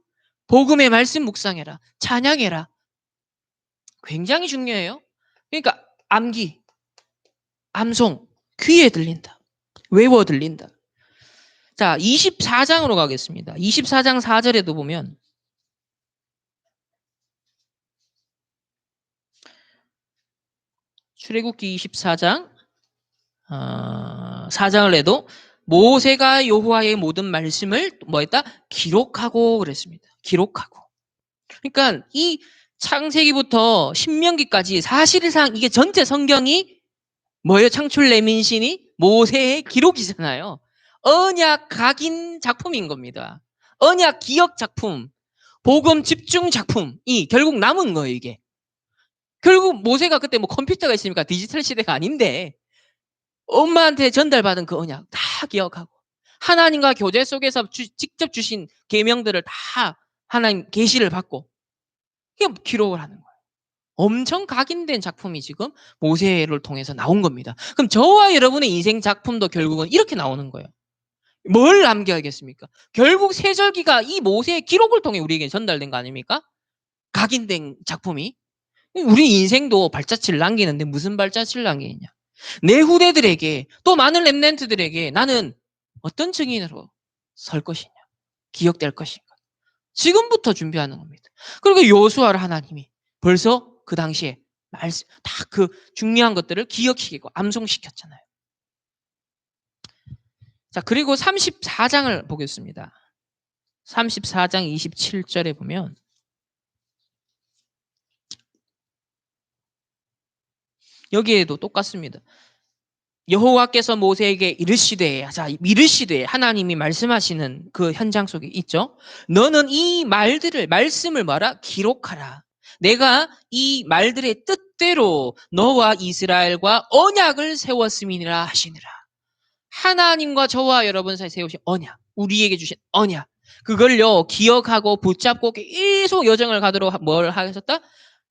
복음의 말씀 묵상해라. 찬양해라. 굉장히 중요해요. 그러니까 암기, 암송, 귀에 들린다. 외워 들린다. 자, 24장으로 가겠습니다. 24장 4절에도 보면 출애굽기 24장 4장을 해도 모세가 여호와의 모든 말씀을 뭐 했다? 기록하고 그랬습니다. 기록하고. 그러니까 이 창세기부터 신명기까지 사실상 이게 전체 성경이 뭐예요? 창출 내민신이 모세의 기록이잖아요. 언약 각인 작품인 겁니다. 언약 기억 작품, 복음 집중 작품이 결국 남은 거예요, 이게. 결국 모세가 그때 뭐 컴퓨터가 있습니까? 디지털 시대가 아닌데 엄마한테 전달받은 그 언약 다 기억하고 하나님과 교제 속에서 직접 주신 계명들을 다 하나님 계시를 받고 이게 기록을 하는 거예요. 엄청 각인된 작품이 지금 모세를 통해서 나온 겁니다. 그럼 저와 여러분의 인생 작품도 결국은 이렇게 나오는 거예요. 뭘 남겨야겠습니까? 결국 세절기가 이 모세의 기록을 통해 우리에게 전달된 거 아닙니까? 각인된 작품이. 우리 인생도 발자취를 남기는데 무슨 발자취를 남기느냐? 내 후대들에게 또 많은 렘넌트들에게 나는 어떤 증인으로 설 것이냐? 기억될 것인가? 지금부터 준비하는 겁니다. 그리고 여호수아를 하나님이 벌써 그 당시에 말씀 다 그 중요한 것들을 기억시키고 암송시켰잖아요. 자, 그리고 34장을 보겠습니다. 34장 27절에 보면 여기에도 똑같습니다. 여호와께서 모세에게 이르시되, 자, 이르시되 하나님이 말씀하시는 그 현장 속에 있죠. 너는 이 말씀을 뭐라? 기록하라. 내가 이 말들의 뜻대로 너와 이스라엘과 언약을 세웠음이니라 하시니라. 하나님과 저와 여러분 사이에 세우신 언약. 우리에게 주신 언약. 그걸요, 기억하고 붙잡고 계속 여정을 가도록 뭘 하셨다?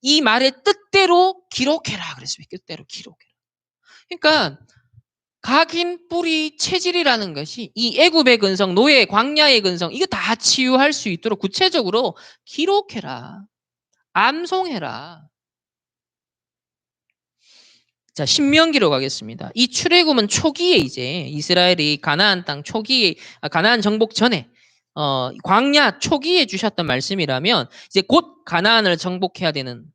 이 말의 뜻대로 기록해라. 그랬습니다. 뜻대로 기록해라. 그러니까, 각인 뿌리 체질이라는 것이 이 애굽의 근성, 노예, 광야의 근성, 이거 다 치유할 수 있도록 구체적으로 기록해라. 암송해라. 자, 신명기로 가겠습니다. 이 출애굽은 초기에 이제 이스라엘이 가나안 땅 초기에, 가나안 정복 전에, 광야 초기에 주셨던 말씀이라면 이제 곧 가나안을 정복해야 되는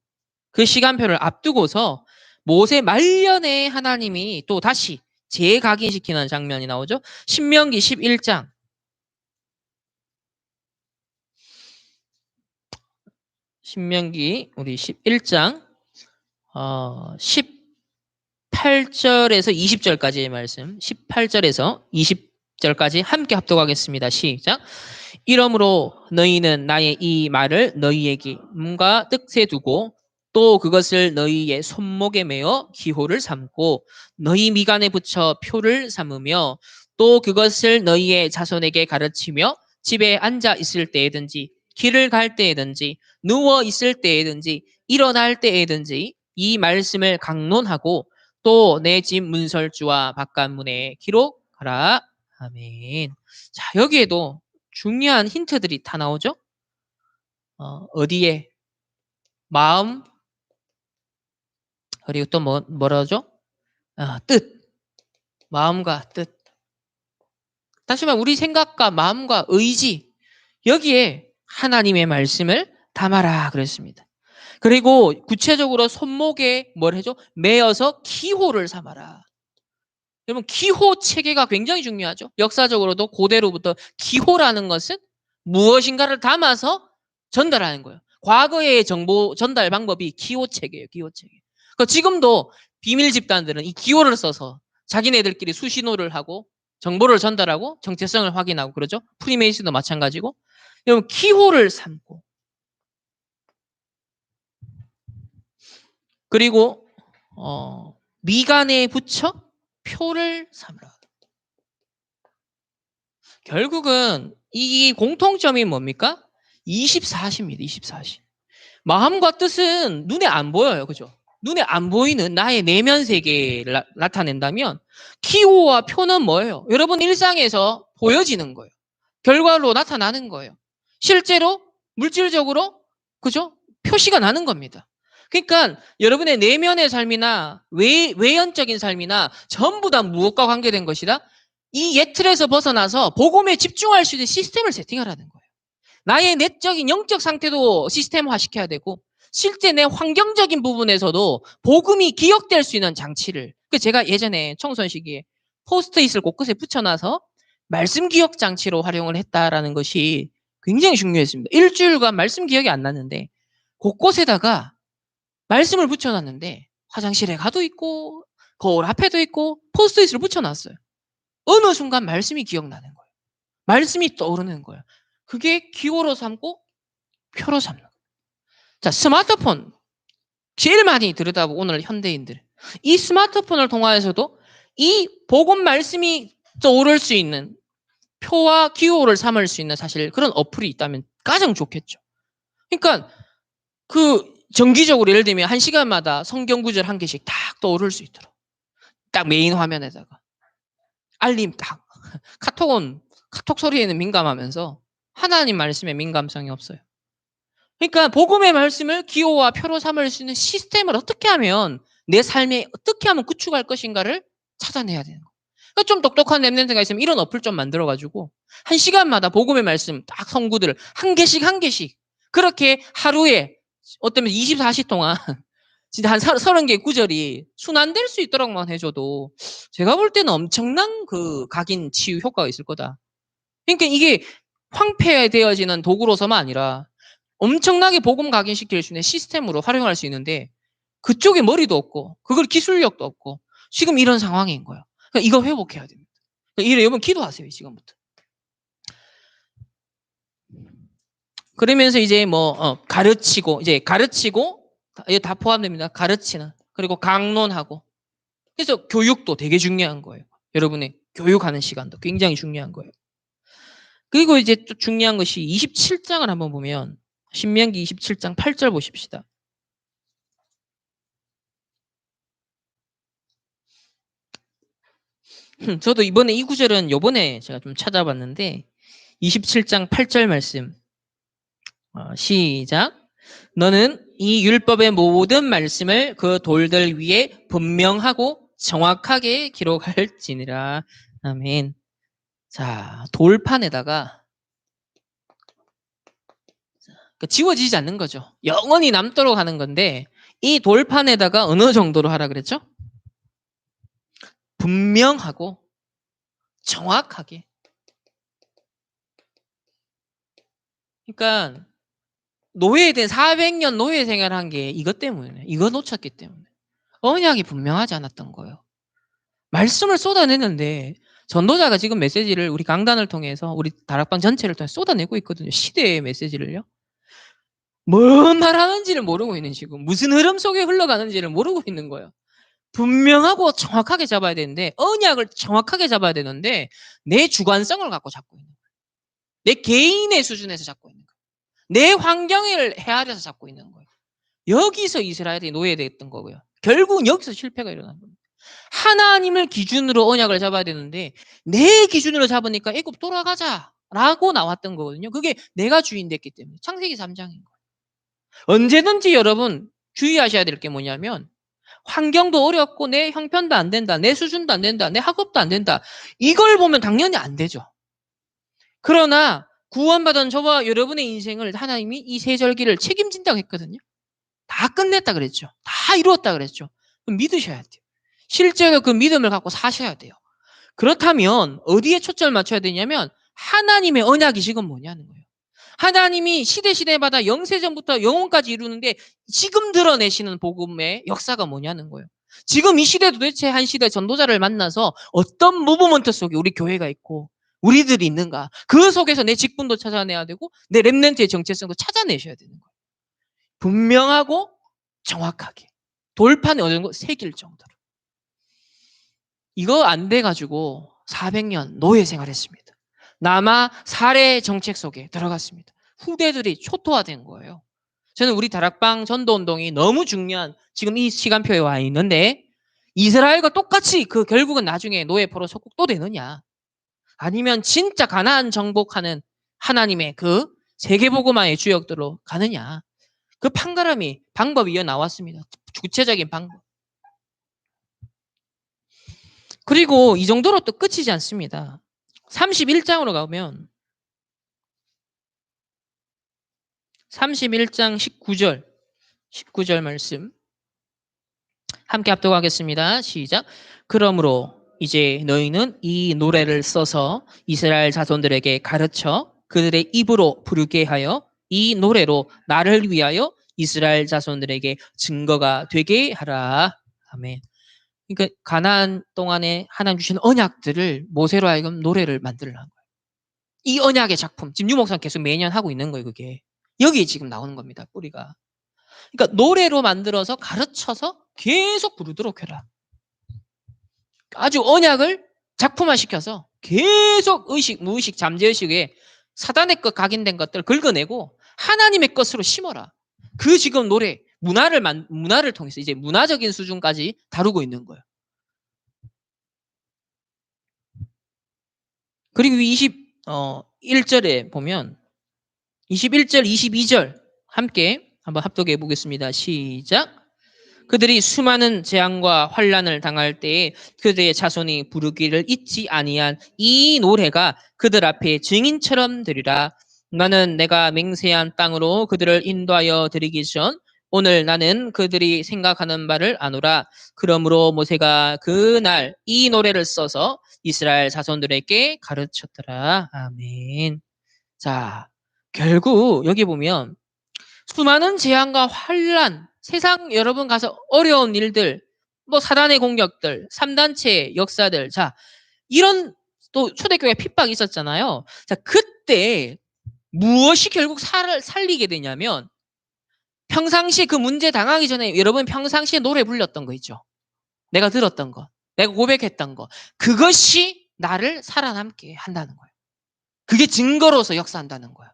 그 시간표를 앞두고서 모세 말년에 하나님이 또 다시 재각인시키는 장면이 나오죠. 신명기 11장. 신명기 우리 11장 18절에서 20절까지의 말씀, 18절에서 20절까지 함께 합독하겠습니다. 시작. 이러므로 너희는 나의 이 말을 너희에게 몸과 뜻에 두고 또 그것을 너희의 손목에 매어 기호를 삼고 너희 미간에 붙여 표를 삼으며 또 그것을 너희의 자손에게 가르치며 집에 앉아 있을 때에든지 길을 갈 때에든지 누워 있을 때에든지 일어날 때에든지 이 말씀을 강론하고 또 내 집 문설주와 바깥문에 기록하라. 아멘. 자, 여기에도 중요한 힌트들이 다 나오죠? 어디에? 마음, 그리고 또 뭐라죠? 뜻. 마음과 뜻. 다시 말해, 우리 생각과 마음과 의지. 여기에 하나님의 말씀을 담아라. 그랬습니다. 그리고 구체적으로 손목에 뭘 해줘? 매어서 기호를 삼아라. 여러분, 기호 체계가 굉장히 중요하죠. 역사적으로도 고대로부터 기호라는 것은 무엇인가를 담아서 전달하는 거예요. 과거의 정보 전달 방법이 기호 체계예요. 기호 체계. 그러니까 지금도 비밀 집단들은 이 기호를 써서 자기네들끼리 수신호를 하고 정보를 전달하고 정체성을 확인하고 그러죠. 프리메이슨도 마찬가지고. 여러분, 기호를 삼고 그리고 미간에 붙여 표를 삼으라. 결국은 이 공통점이 뭡니까? 24시입니다. 24시. 마음과 뜻은 눈에 안 보여요. 그죠? 눈에 안 보이는 나의 내면 세계를 나타낸다면 기호와 표는 뭐예요? 여러분 일상에서 보여지는 거예요. 결과로 나타나는 거예요. 실제로 물질적으로 그죠? 표시가 나는 겁니다. 그러니까 여러분의 내면의 삶이나 외연적인 삶이나 전부 다 무엇과 관계된 것이다? 이 옛 틀에서 벗어나서 복음에 집중할 수 있는 시스템을 세팅하라는 거예요. 나의 내적인 영적 상태도 시스템화 시켜야 되고 실제 내 환경적인 부분에서도 복음이 기억될 수 있는 장치를 제가 예전에 청소년 시기에 포스트잇을 곳곳에 붙여놔서 말씀 기억 장치로 활용을 했다라는 것이 굉장히 중요했습니다. 일주일간 말씀 기억이 안 났는데 곳곳에다가 말씀을 붙여놨는데 화장실에 가도 있고 거울 앞에도 있고 포스트잇을 붙여놨어요. 어느 순간 말씀이 기억나는 거예요. 말씀이 떠오르는 거예요. 그게 기호로 삼고 표로 삼는 거예요. 자, 스마트폰 제일 많이 들여다보고 오늘 현대인들 이 스마트폰을 통하여서도 이 복음 말씀이 떠오를 수 있는 표와 기호를 삼을 수 있는 사실 그런 어플이 있다면 가장 좋겠죠. 그러니까 그 정기적으로 예를 들면 1시간마다 성경 구절 한 개씩 딱 떠오를 수 있도록 딱 메인 화면에다가 알림 딱 카톡은 카톡 소리에는 민감하면서 하나님 말씀에 민감성이 없어요. 그러니까 복음의 말씀을 기호와 표로 삼을 수 있는 시스템을 어떻게 하면 내 삶에 어떻게 하면 구축할 것인가를 찾아내야 되는 거예요. 그러니까 좀 똑똑한 랩런트가 있으면 이런 어플 좀 만들어가지고 1시간마다 복음의 말씀 딱 성구들 한 개씩 그렇게 하루에 어쩌면 24시 동안 진짜 한 30개 구절이 순환될 수 있도록만 해줘도 제가 볼 때는 엄청난 그 각인 치유 효과가 있을 거다. 그러니까 이게 황폐되어지는 도구로서만 아니라 엄청나게 복음 각인시킬 수 있는 시스템으로 활용할 수 있는데 그쪽에 머리도 없고 그걸 기술력도 없고 지금 이런 상황인 거예요. 그러니까 이거 회복해야 됩니다. 그러니까 이래 여러분 기도하세요. 지금부터. 그러면서 이제 가르치고 이게 다 포함됩니다. 가르치는 그리고 강론하고 그래서 교육도 되게 중요한 거예요. 여러분의 교육하는 시간도 굉장히 중요한 거예요. 그리고 이제 또 중요한 것이 27장을 한번 보면 신명기 27장 8절 보십시다. 저도 이번에 이 구절은 요번에 제가 좀 찾아봤는데 27장 8절 말씀 시작. 너는 이 율법의 모든 말씀을 그 돌들 위에 분명하고 정확하게 기록할지니라. 아멘. 자, 돌판에다가 지워지지 않는 거죠. 영원히 남도록 하는 건데 이 돌판에다가 어느 정도로 하라 그랬죠? 분명하고 정확하게. 그러니까 노예된 400년 노예 생활한 게 이것 때문에 이거 놓쳤기 때문에 언약이 분명하지 않았던 거예요. 말씀을 쏟아내는데 전도자가 지금 메시지를 우리 강단을 통해서 우리 다락방 전체를 통해 쏟아내고 있거든요. 시대의 메시지를요. 뭔 말하는지를 모르고 있는 지금 무슨 흐름 속에 흘러가는지를 모르고 있는 거예요. 분명하고 정확하게 잡아야 되는데 언약을 정확하게 잡아야 되는데 내 주관성을 갖고 잡고 있는 거예요. 내 개인의 수준에서 잡고 있는 거예요. 내 환경을 헤아려서 잡고 있는 거예요. 여기서 이스라엘이 노예됐던 거고요. 결국은 여기서 실패가 일어난 겁니다. 하나님을 기준으로 언약을 잡아야 되는데 내 기준으로 잡으니까 애굽 돌아가자라고 나왔던 거거든요. 그게 내가 주인 됐기 때문에 창세기 3장인 거예요. 언제든지 여러분 주의하셔야 될 게 뭐냐면 환경도 어렵고 내 형편도 안 된다. 내 수준도 안 된다. 내 학업도 안 된다. 이걸 보면 당연히 안 되죠. 그러나 구원받은 저와 여러분의 인생을 하나님이 이 세절기를 책임진다고 했거든요. 다 끝냈다 그랬죠. 다 이루었다 그랬죠. 믿으셔야 돼요. 실제로 그 믿음을 갖고 사셔야 돼요. 그렇다면 어디에 초점을 맞춰야 되냐면 하나님의 언약이 지금 뭐냐는 거예요. 하나님이 시대마다 영세전부터 영혼까지 이루는데 지금 드러내시는 복음의 역사가 뭐냐는 거예요. 지금 이 시대 도대체 한 시대 전도자를 만나서 어떤 무브먼트 속에 우리 교회가 있고 우리들이 있는가. 그 속에서 내 직분도 찾아내야 되고 내 렘넌트의 정체성도 찾아내셔야 되는 거예요. 분명하고 정확하게. 돌판에 어느 정도 새길 정도로. 이거 안 돼가지고 400년 노예 생활했습니다. 남아 살해 정책 속에 들어갔습니다. 후대들이 초토화된 거예요. 저는 우리 다락방 전도운동이 너무 중요한 지금 이 시간표에 와 있는데 이스라엘과 똑같이 그 결국은 나중에 노예포로 속국 또 되느냐 아니면 진짜 가나안 정복하는 하나님의 그 세계복음화의 주역들로 가느냐 그 판가름이 방법이 이어 나왔습니다. 구체적인 방법. 그리고 이 정도로 또 끝이지 않습니다. 31장으로 가면 31장 19절 말씀 함께 합독하겠습니다. 시작. 그러므로 이제 너희는 이 노래를 써서 이스라엘 자손들에게 가르쳐 그들의 입으로 부르게 하여 이 노래로 나를 위하여 이스라엘 자손들에게 증거가 되게 하라. 아멘. 그러니까 가나안 동안에 하나님 주신 언약들을 모세로 하여금 노래를 만들라 한 거예요. 이 언약의 작품 지금 유목사님 계속 매년 하고 있는 거예요. 그게 여기 지금 나오는 겁니다. 뿌리가. 그러니까 노래로 만들어서 가르쳐서 계속 부르도록 해라. 아주 언약을 작품화시켜서 계속 의식, 무의식, 잠재의식에 사단의 것 각인된 것들을 긁어내고 하나님의 것으로 심어라. 그 지금 노래, 문화를 통해서 이제 문화적인 수준까지 다루고 있는 거예요. 그리고 21절에 보면 21절, 22절 함께 한번 합독해 보겠습니다. 시작. 그들이 수많은 재앙과 환난을 당할 때에 그들의 자손이 부르기를 잊지 아니한 이 노래가 그들 앞에 증인처럼 되리라. 나는 내가 맹세한 땅으로 그들을 인도하여 드리기 전 오늘 나는 그들이 생각하는 바를 아노라. 그러므로 모세가 그날 이 노래를 써서 이스라엘 자손들에게 가르쳤더라. 아멘. 자, 결국 여기 보면 수많은 재앙과 환난, 세상 여러분 가서 어려운 일들, 뭐 사단의 공격들, 3단체 역사들, 자 이런 또 초대교회 핍박이 있었잖아요. 자 그때 무엇이 결국 살리게 되냐면 평상시에 그 문제 당하기 전에 여러분 평상시에 노래 불렸던 거 있죠. 내가 들었던 거, 내가 고백했던 거, 그것이 나를 살아남게 한다는 거예요. 그게 증거로서 역사한다는 거야.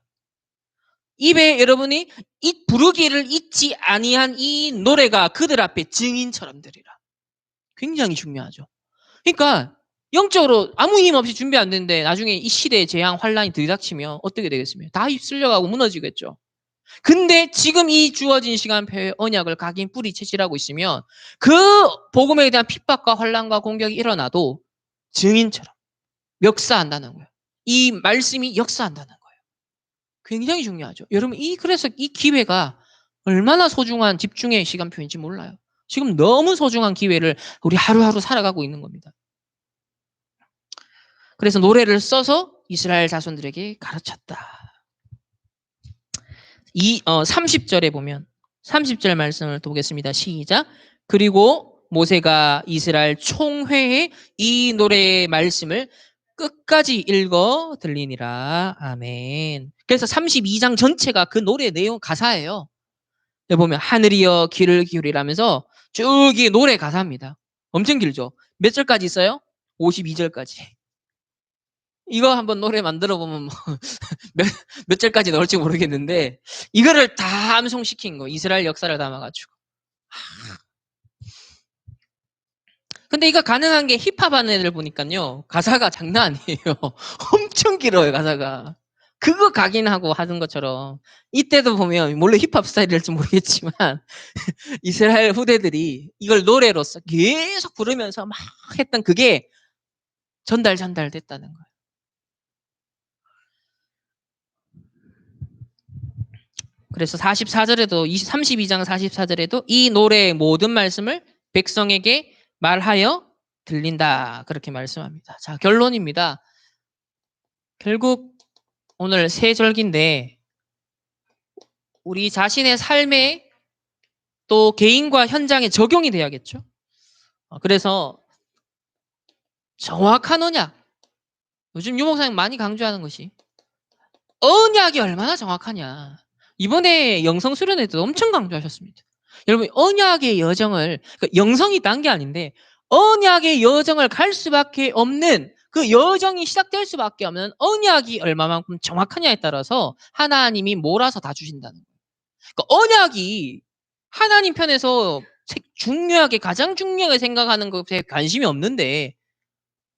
입에 여러분이 이 부르기를 잊지 아니한 이 노래가 그들 앞에 증인처럼 들리라. 굉장히 중요하죠. 그러니까 영적으로 아무 힘 없이 준비 안 되는데 나중에 이 시대의 재앙 환란이 들이닥치면 어떻게 되겠습니까? 다 휩쓸려가고 무너지겠죠. 근데 지금 이 주어진 시간표의 언약을 각인 뿌리 채질하고 있으면 그 복음에 대한 핍박과 환란과 공격이 일어나도 증인처럼 역사한다는 거예요. 이 말씀이 역사한다는 거예요. 굉장히 중요하죠. 여러분 그래서 이 기회가 얼마나 소중한 집중의 시간표인지 몰라요. 지금 너무 소중한 기회를 우리 하루하루 살아가고 있는 겁니다. 그래서 노래를 써서 이스라엘 자손들에게 가르쳤다. 30절에 보면 30절 말씀을 보겠습니다. 시작. 그리고 모세가 이스라엘 총회에 이 노래의 말씀을 끝까지 읽어 들리니라. 아멘. 그래서 32장 전체가 그 노래 내용 가사예요. 여기 보면 하늘이여 귀를 기울이라면서 쭉 이 노래 가사입니다. 엄청 길죠. 몇 절까지 있어요? 52절까지. 이거 한번 노래 만들어 보면 몇 절까지 넣을지 모르겠는데 이거를 다 암송시킨 거. 이스라엘 역사를 담아가지고. 근데 이거 가능한 게 힙합 하는 애들 보니까요. 가사가 장난 아니에요. 엄청 길어요, 가사가. 그거 각인하고 하는 것처럼 이때도 보면 물론 힙합 스타일일지 모르겠지만 이스라엘 후대들이 이걸 노래로서 계속 부르면서 막 했던 그게 전달됐다는 거예요. 그래서 44절에도 32장 44절에도 이 노래의 모든 말씀을 백성에게 말하여 들린다. 그렇게 말씀합니다. 자, 결론입니다. 결국 오늘 세 절기인데 우리 자신의 삶에 또 개인과 현장에 적용이 돼야겠죠. 그래서 정확한 언약. 요즘 유목사님 많이 강조하는 것이 언약이 얼마나 정확하냐. 이번에 영성 수련회 때도 엄청 강조하셨습니다. 여러분 언약의 여정을 영성이 딴 게 아닌데 언약의 여정을 갈 수밖에 없는 그 여정이 시작될 수밖에 없는 언약이 얼마만큼 정확하냐에 따라서 하나님이 몰아서 다 주신다는 거예요. 그러니까 언약이 하나님 편에서 가장 중요하게 생각하는 것에 관심이 없는데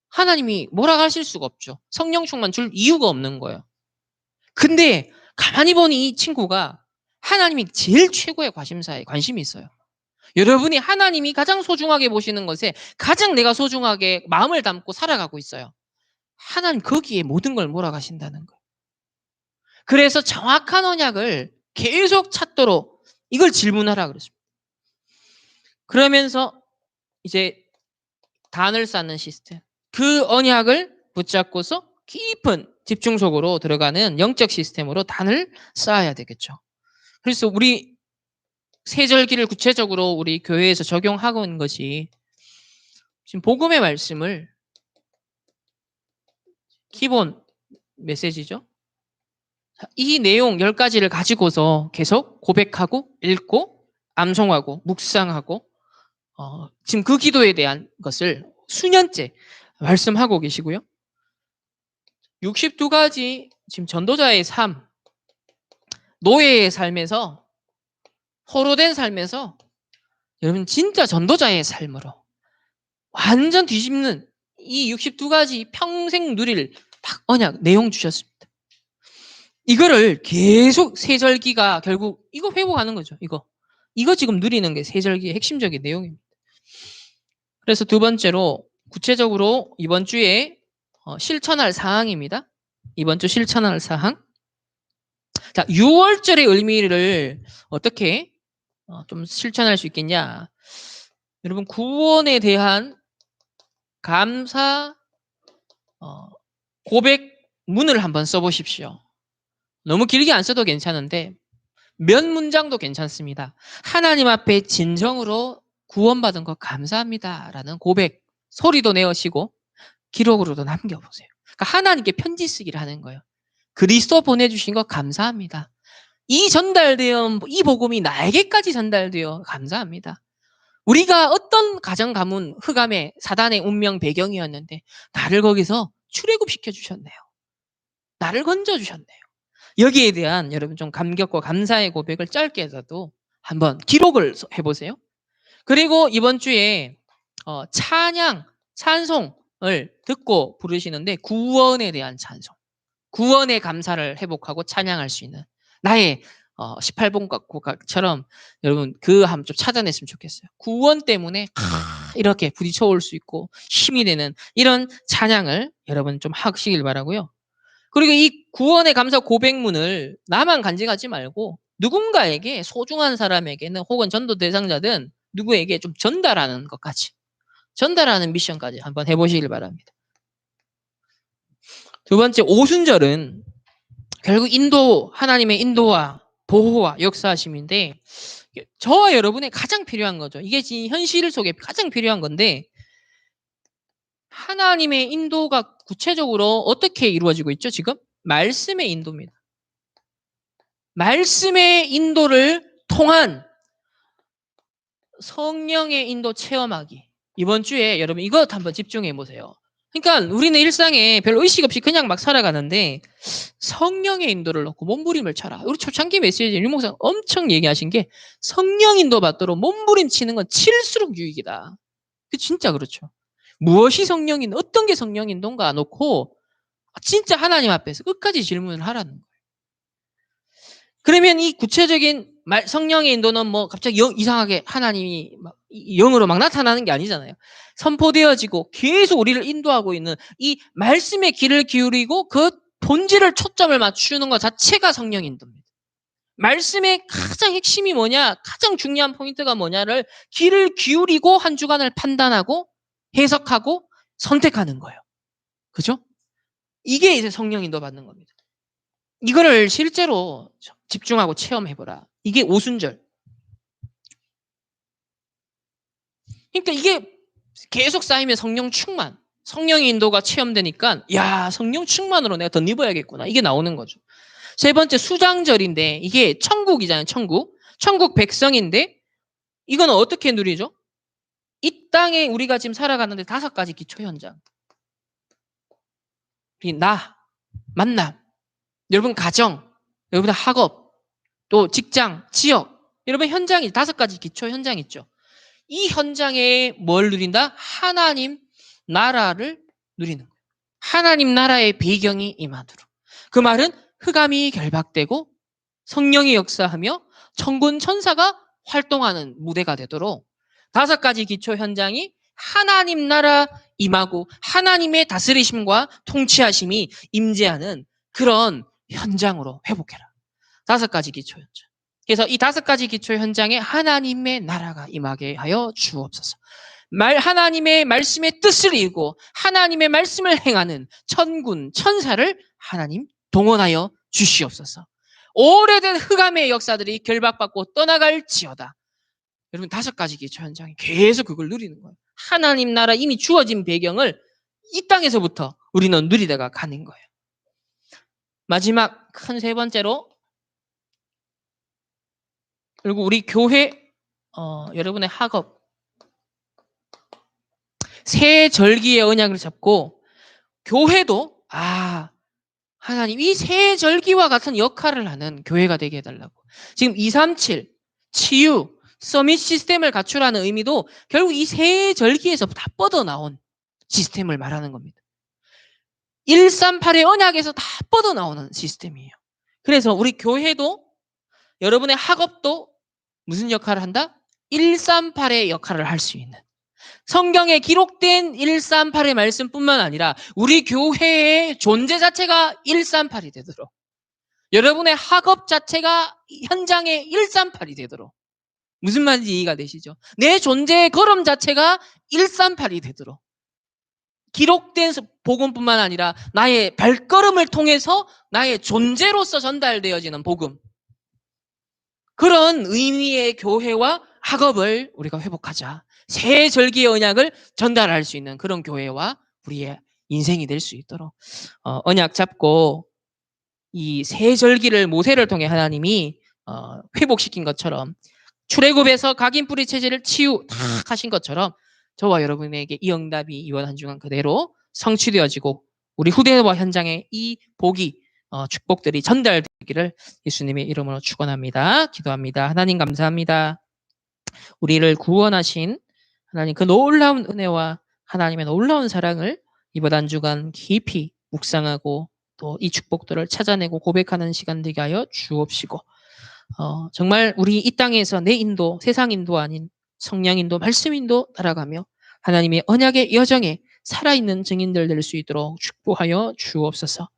하나님이 몰아가실 수가 없죠. 성령 충만 줄 이유가 없는 거예요. 근데 가만히 보니 이 친구가 하나님이 제일 최고의 관심사에 관심이 있어요. 여러분이 하나님이 가장 소중하게 보시는 것에 가장 내가 소중하게 마음을 담고 살아가고 있어요. 하나님 거기에 모든 걸 몰아가신다는 거예요. 그래서 정확한 언약을 계속 찾도록 이걸 질문하라 그랬습니다. 그러면서 이제 단을 쌓는 시스템. 그 언약을 붙잡고서 깊은 집중 속으로 들어가는 영적 시스템으로 단을 쌓아야 되겠죠. 그래서 우리 세절기를 구체적으로 우리 교회에서 적용하고 있는 것이 지금 복음의 말씀을 기본 메시지죠. 이 내용 10가지를 가지고서 계속 고백하고 읽고 암송하고 묵상하고 지금 그 기도에 대한 것을 수년째 말씀하고 계시고요. 62가지 지금 전도자의 삶, 노예의 삶에서 포로된 삶에서 여러분 진짜 전도자의 삶으로 완전 뒤집는 이 62가지 평생 누릴 딱 언약 내용 주셨습니다. 이거를 계속 세절기가 결국 이거 회복하는 거죠. 이거 지금 누리는 게 세절기의 핵심적인 내용입니다. 그래서 두 번째로 구체적으로 이번 주에 실천할 사항입니다. 이번 주 실천할 사항. 자, 6월절의 의미를 어떻게 좀 실천할 수 있겠냐? 여러분 구원에 대한 감사 고백문을 한번 써보십시오. 너무 길게 안 써도 괜찮은데 몇 문장도 괜찮습니다. 하나님 앞에 진정으로 구원받은 것 감사합니다 라는 고백 소리도 내어시고 기록으로도 남겨보세요. 그러니까 하나님께 편지 쓰기를 하는 거예요. 그리스도 보내주신 것 감사합니다. 이 복음이 나에게까지 전달되어 감사합니다. 우리가 어떤 가정 가문 흑암의 사단의 운명 배경이었는데 나를 거기서 출애굽시켜 주셨네요. 나를 건져주셨네요. 여기에 대한 여러분 좀 감격과 감사의 고백을 짧게라도 한번 기록을 해보세요. 그리고 이번 주에 찬양, 찬송을 듣고 부르시는데 구원에 대한 찬송, 구원의 감사를 회복하고 찬양할 수 있는 나의 18번 곡처럼 여러분 그 한번 좀 찾아냈으면 좋겠어요. 구원 때문에 이렇게 부딪혀 올 수 있고 힘이 되는 이런 찬양을 여러분 좀 하시길 바라고요. 그리고 이 구원의 감사 고백문을 나만 간직하지 말고 누군가에게 소중한 사람에게는 혹은 전도 대상자든 누구에게 좀 전달하는 것까지 전달하는 미션까지 한번 해보시길 바랍니다. 두 번째 오순절은 결국 하나님의 인도와 보호와 역사하심인데 저와 여러분의 가장 필요한 거죠. 이게 지금 현실 속에 가장 필요한 건데 하나님의 인도가 구체적으로 어떻게 이루어지고 있죠? 지금 말씀의 인도입니다. 말씀의 인도를 통한 성령의 인도 체험하기. 이번 주에 여러분 이것 한번 집중해 보세요. 그러니까 우리는 일상에 별로 의식 없이 그냥 막 살아가는데 성령의 인도를 놓고 몸부림을 쳐라. 우리 초창기 메시지에 윤 목사가 엄청 얘기하신 게 성령 인도 받도록 몸부림 치는 건 칠수록 유익이다. 그 진짜 그렇죠. 무엇이 성령인, 어떤 게 성령 인도인가 놓고 진짜 하나님 앞에서 끝까지 질문을 하라는 거예요. 그러면 이 구체적인 성령의 인도는 뭐 갑자기 이상하게 하나님이 영으로 막 나타나는 게 아니잖아요. 선포되어지고 계속 우리를 인도하고 있는 이 말씀의 귀를 기울이고 그 본질을 초점을 맞추는 것 자체가 성령 인도입니다. 말씀의 가장 핵심이 뭐냐, 가장 중요한 포인트가 뭐냐를 귀를 기울이고 한 주간을 판단하고 해석하고 선택하는 거예요. 그죠? 이게 이제 성령 인도 받는 겁니다. 이거를 실제로 집중하고 체험해보라. 이게 오순절. 그러니까 이게 계속 쌓이면 성령 충만, 성령의 인도가 체험되니까 야, 성령 충만으로 내가 덧입어야겠구나. 이게 나오는 거죠. 세 번째 수장절인데 이게 천국이잖아요. 천국 백성인데 이건 어떻게 누리죠? 이 땅에 우리가 지금 살아가는데 5가지 기초 현장. 나, 만남, 여러분 가정, 여러분 학업, 또 직장, 지역, 여러분 현장이 5가지 기초 현장 있죠. 이 현장에 뭘 누린다? 하나님 나라를 누리는 거예요. 하나님 나라의 배경이 임하도록. 그 말은 흑암이 결박되고 성령이 역사하며 천군 천사가 활동하는 무대가 되도록 5가지 기초 현장이 하나님 나라 임하고 하나님의 다스리심과 통치하심이 임재하는 그런 현장으로 회복해라. 5가지 기초 현장. 그래서 이 5가지 기초 현장에 하나님의 나라가 임하게 하여 주옵소서. 하나님의 말씀의 뜻을 이루고 하나님의 말씀을 행하는 천군 천사를 하나님 동원하여 주시옵소서. 오래된 흑암의 역사들이 결박받고 떠나갈지어다. 여러분 5가지 기초 현장에 계속 그걸 누리는 거예요. 하나님 나라 이미 주어진 배경을 이 땅에서부터 우리는 누리다가 가는 거예요. 마지막 큰 세 번째로 그리고 우리 교회 여러분의 학업 새 절기의 언약을 잡고 교회도 하나님 이 새 절기와 같은 역할을 하는 교회가 되게 해달라고. 지금 237 치유 서밋 시스템을 갖추라는 의미도 결국 이 새 절기에서 다 뻗어나온 시스템을 말하는 겁니다. 138의 언약에서 다 뻗어나오는 시스템이에요. 그래서 우리 교회도 여러분의 학업도 무슨 역할을 한다? 138의 역할을 할 수 있는 성경에 기록된 138의 말씀뿐만 아니라 우리 교회의 존재 자체가 138이 되도록 여러분의 학업 자체가 현장의 138이 되도록 무슨 말인지 이해가 되시죠? 내 존재의 걸음 자체가 138이 되도록 기록된 복음뿐만 아니라 나의 발걸음을 통해서 나의 존재로서 전달되어지는 복음 그런 의미의 교회와 학업을 우리가 회복하자. 새 절기의 언약을 전달할 수 있는 그런 교회와 우리의 인생이 될 수 있도록 언약 잡고 이 새 절기를 모세를 통해 하나님이 회복시킨 것처럼 출애굽에서 각인 뿌리 체질을 치유 다 하신 것처럼 저와 여러분에게 이 응답이 이번 한 주간 그대로 성취되어지고 우리 후대와 현장에 이 복이 축복들이 전달되기를 예수님의 이름으로 축원합니다. 기도합니다. 하나님 감사합니다. 우리를 구원하신 하나님 그 놀라운 은혜와 하나님의 놀라운 사랑을 이번 한 주간 깊이 묵상하고 또 이 축복들을 찾아내고 고백하는 시간 되게 하여 주옵시고 정말 우리 이 땅에서 내 인도, 세상 인도 아닌 성령 인도, 말씀 인도 따라가며 하나님의 언약의 여정에 살아있는 증인들 될 수 있도록 축복하여 주옵소서.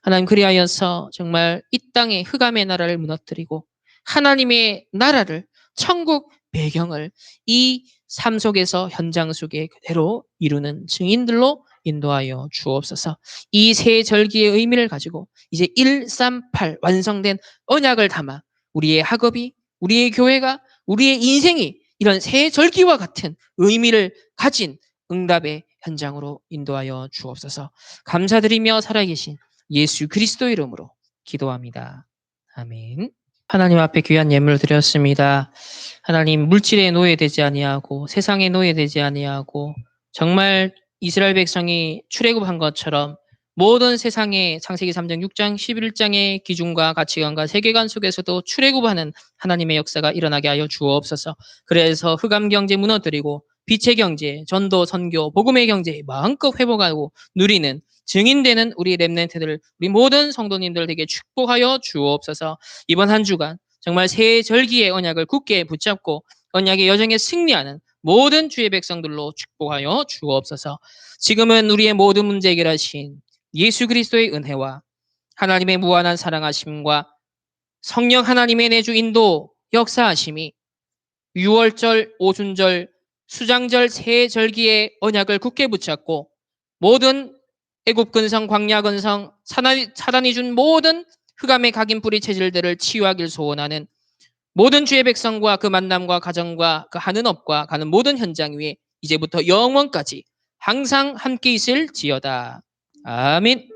하나님 그리하여서 정말 이 땅의 흑암의 나라를 무너뜨리고 하나님의 나라를 천국 배경을 이 삶 속에서 현장 속에 그대로 이루는 증인들로 인도하여 주옵소서. 이 세 절기의 의미를 가지고 이제 138 완성된 언약을 담아 우리의 학업이, 우리의 교회가, 우리의 인생이 이런 새 절기와 같은 의미를 가진 응답의 현장으로 인도하여 주옵소서. 감사드리며 살아계신 예수 그리스도 이름으로 기도합니다. 아멘. 하나님 앞에 귀한 예물을 드렸습니다. 하나님 물질에 노예되지 아니하고 세상에 노예되지 아니하고 정말 이스라엘 백성이 출애굽한 것처럼 모든 세상의 창세기 3장, 6장, 11장의 기준과 가치관과 세계관 속에서도 출애굽하는 하나님의 역사가 일어나게 하여 주옵소서. 그래서 흑암 경제 무너뜨리고 빛의 경제, 전도, 선교, 복음의 경제 마음껏 회복하고 누리는 증인되는 우리 렘넌트들, 우리 모든 성도님들 되게 축복하여 주옵소서. 이번 한 주간 정말 새 절기의 언약을 굳게 붙잡고 언약의 여정에 승리하는 모든 주의 백성들로 축복하여 주옵소서. 지금은 우리의 모든 문제 해결하신 예수 그리스도의 은혜와 하나님의 무한한 사랑하심과 성령 하나님의 내주 인도 역사하심이 6월절, 오순절, 수장절 새 절기의 언약을 굳게 붙잡고 모든 애굽 근성, 광야 근성, 사단이 준 모든 흑암의 각인 뿌리 체질들을 치유하길 소원하는 모든 주의 백성과 그 만남과 가정과 그 하는 업과 가는 모든 현장 위에 이제부터 영원까지 항상 함께 있을지어다. 아멘.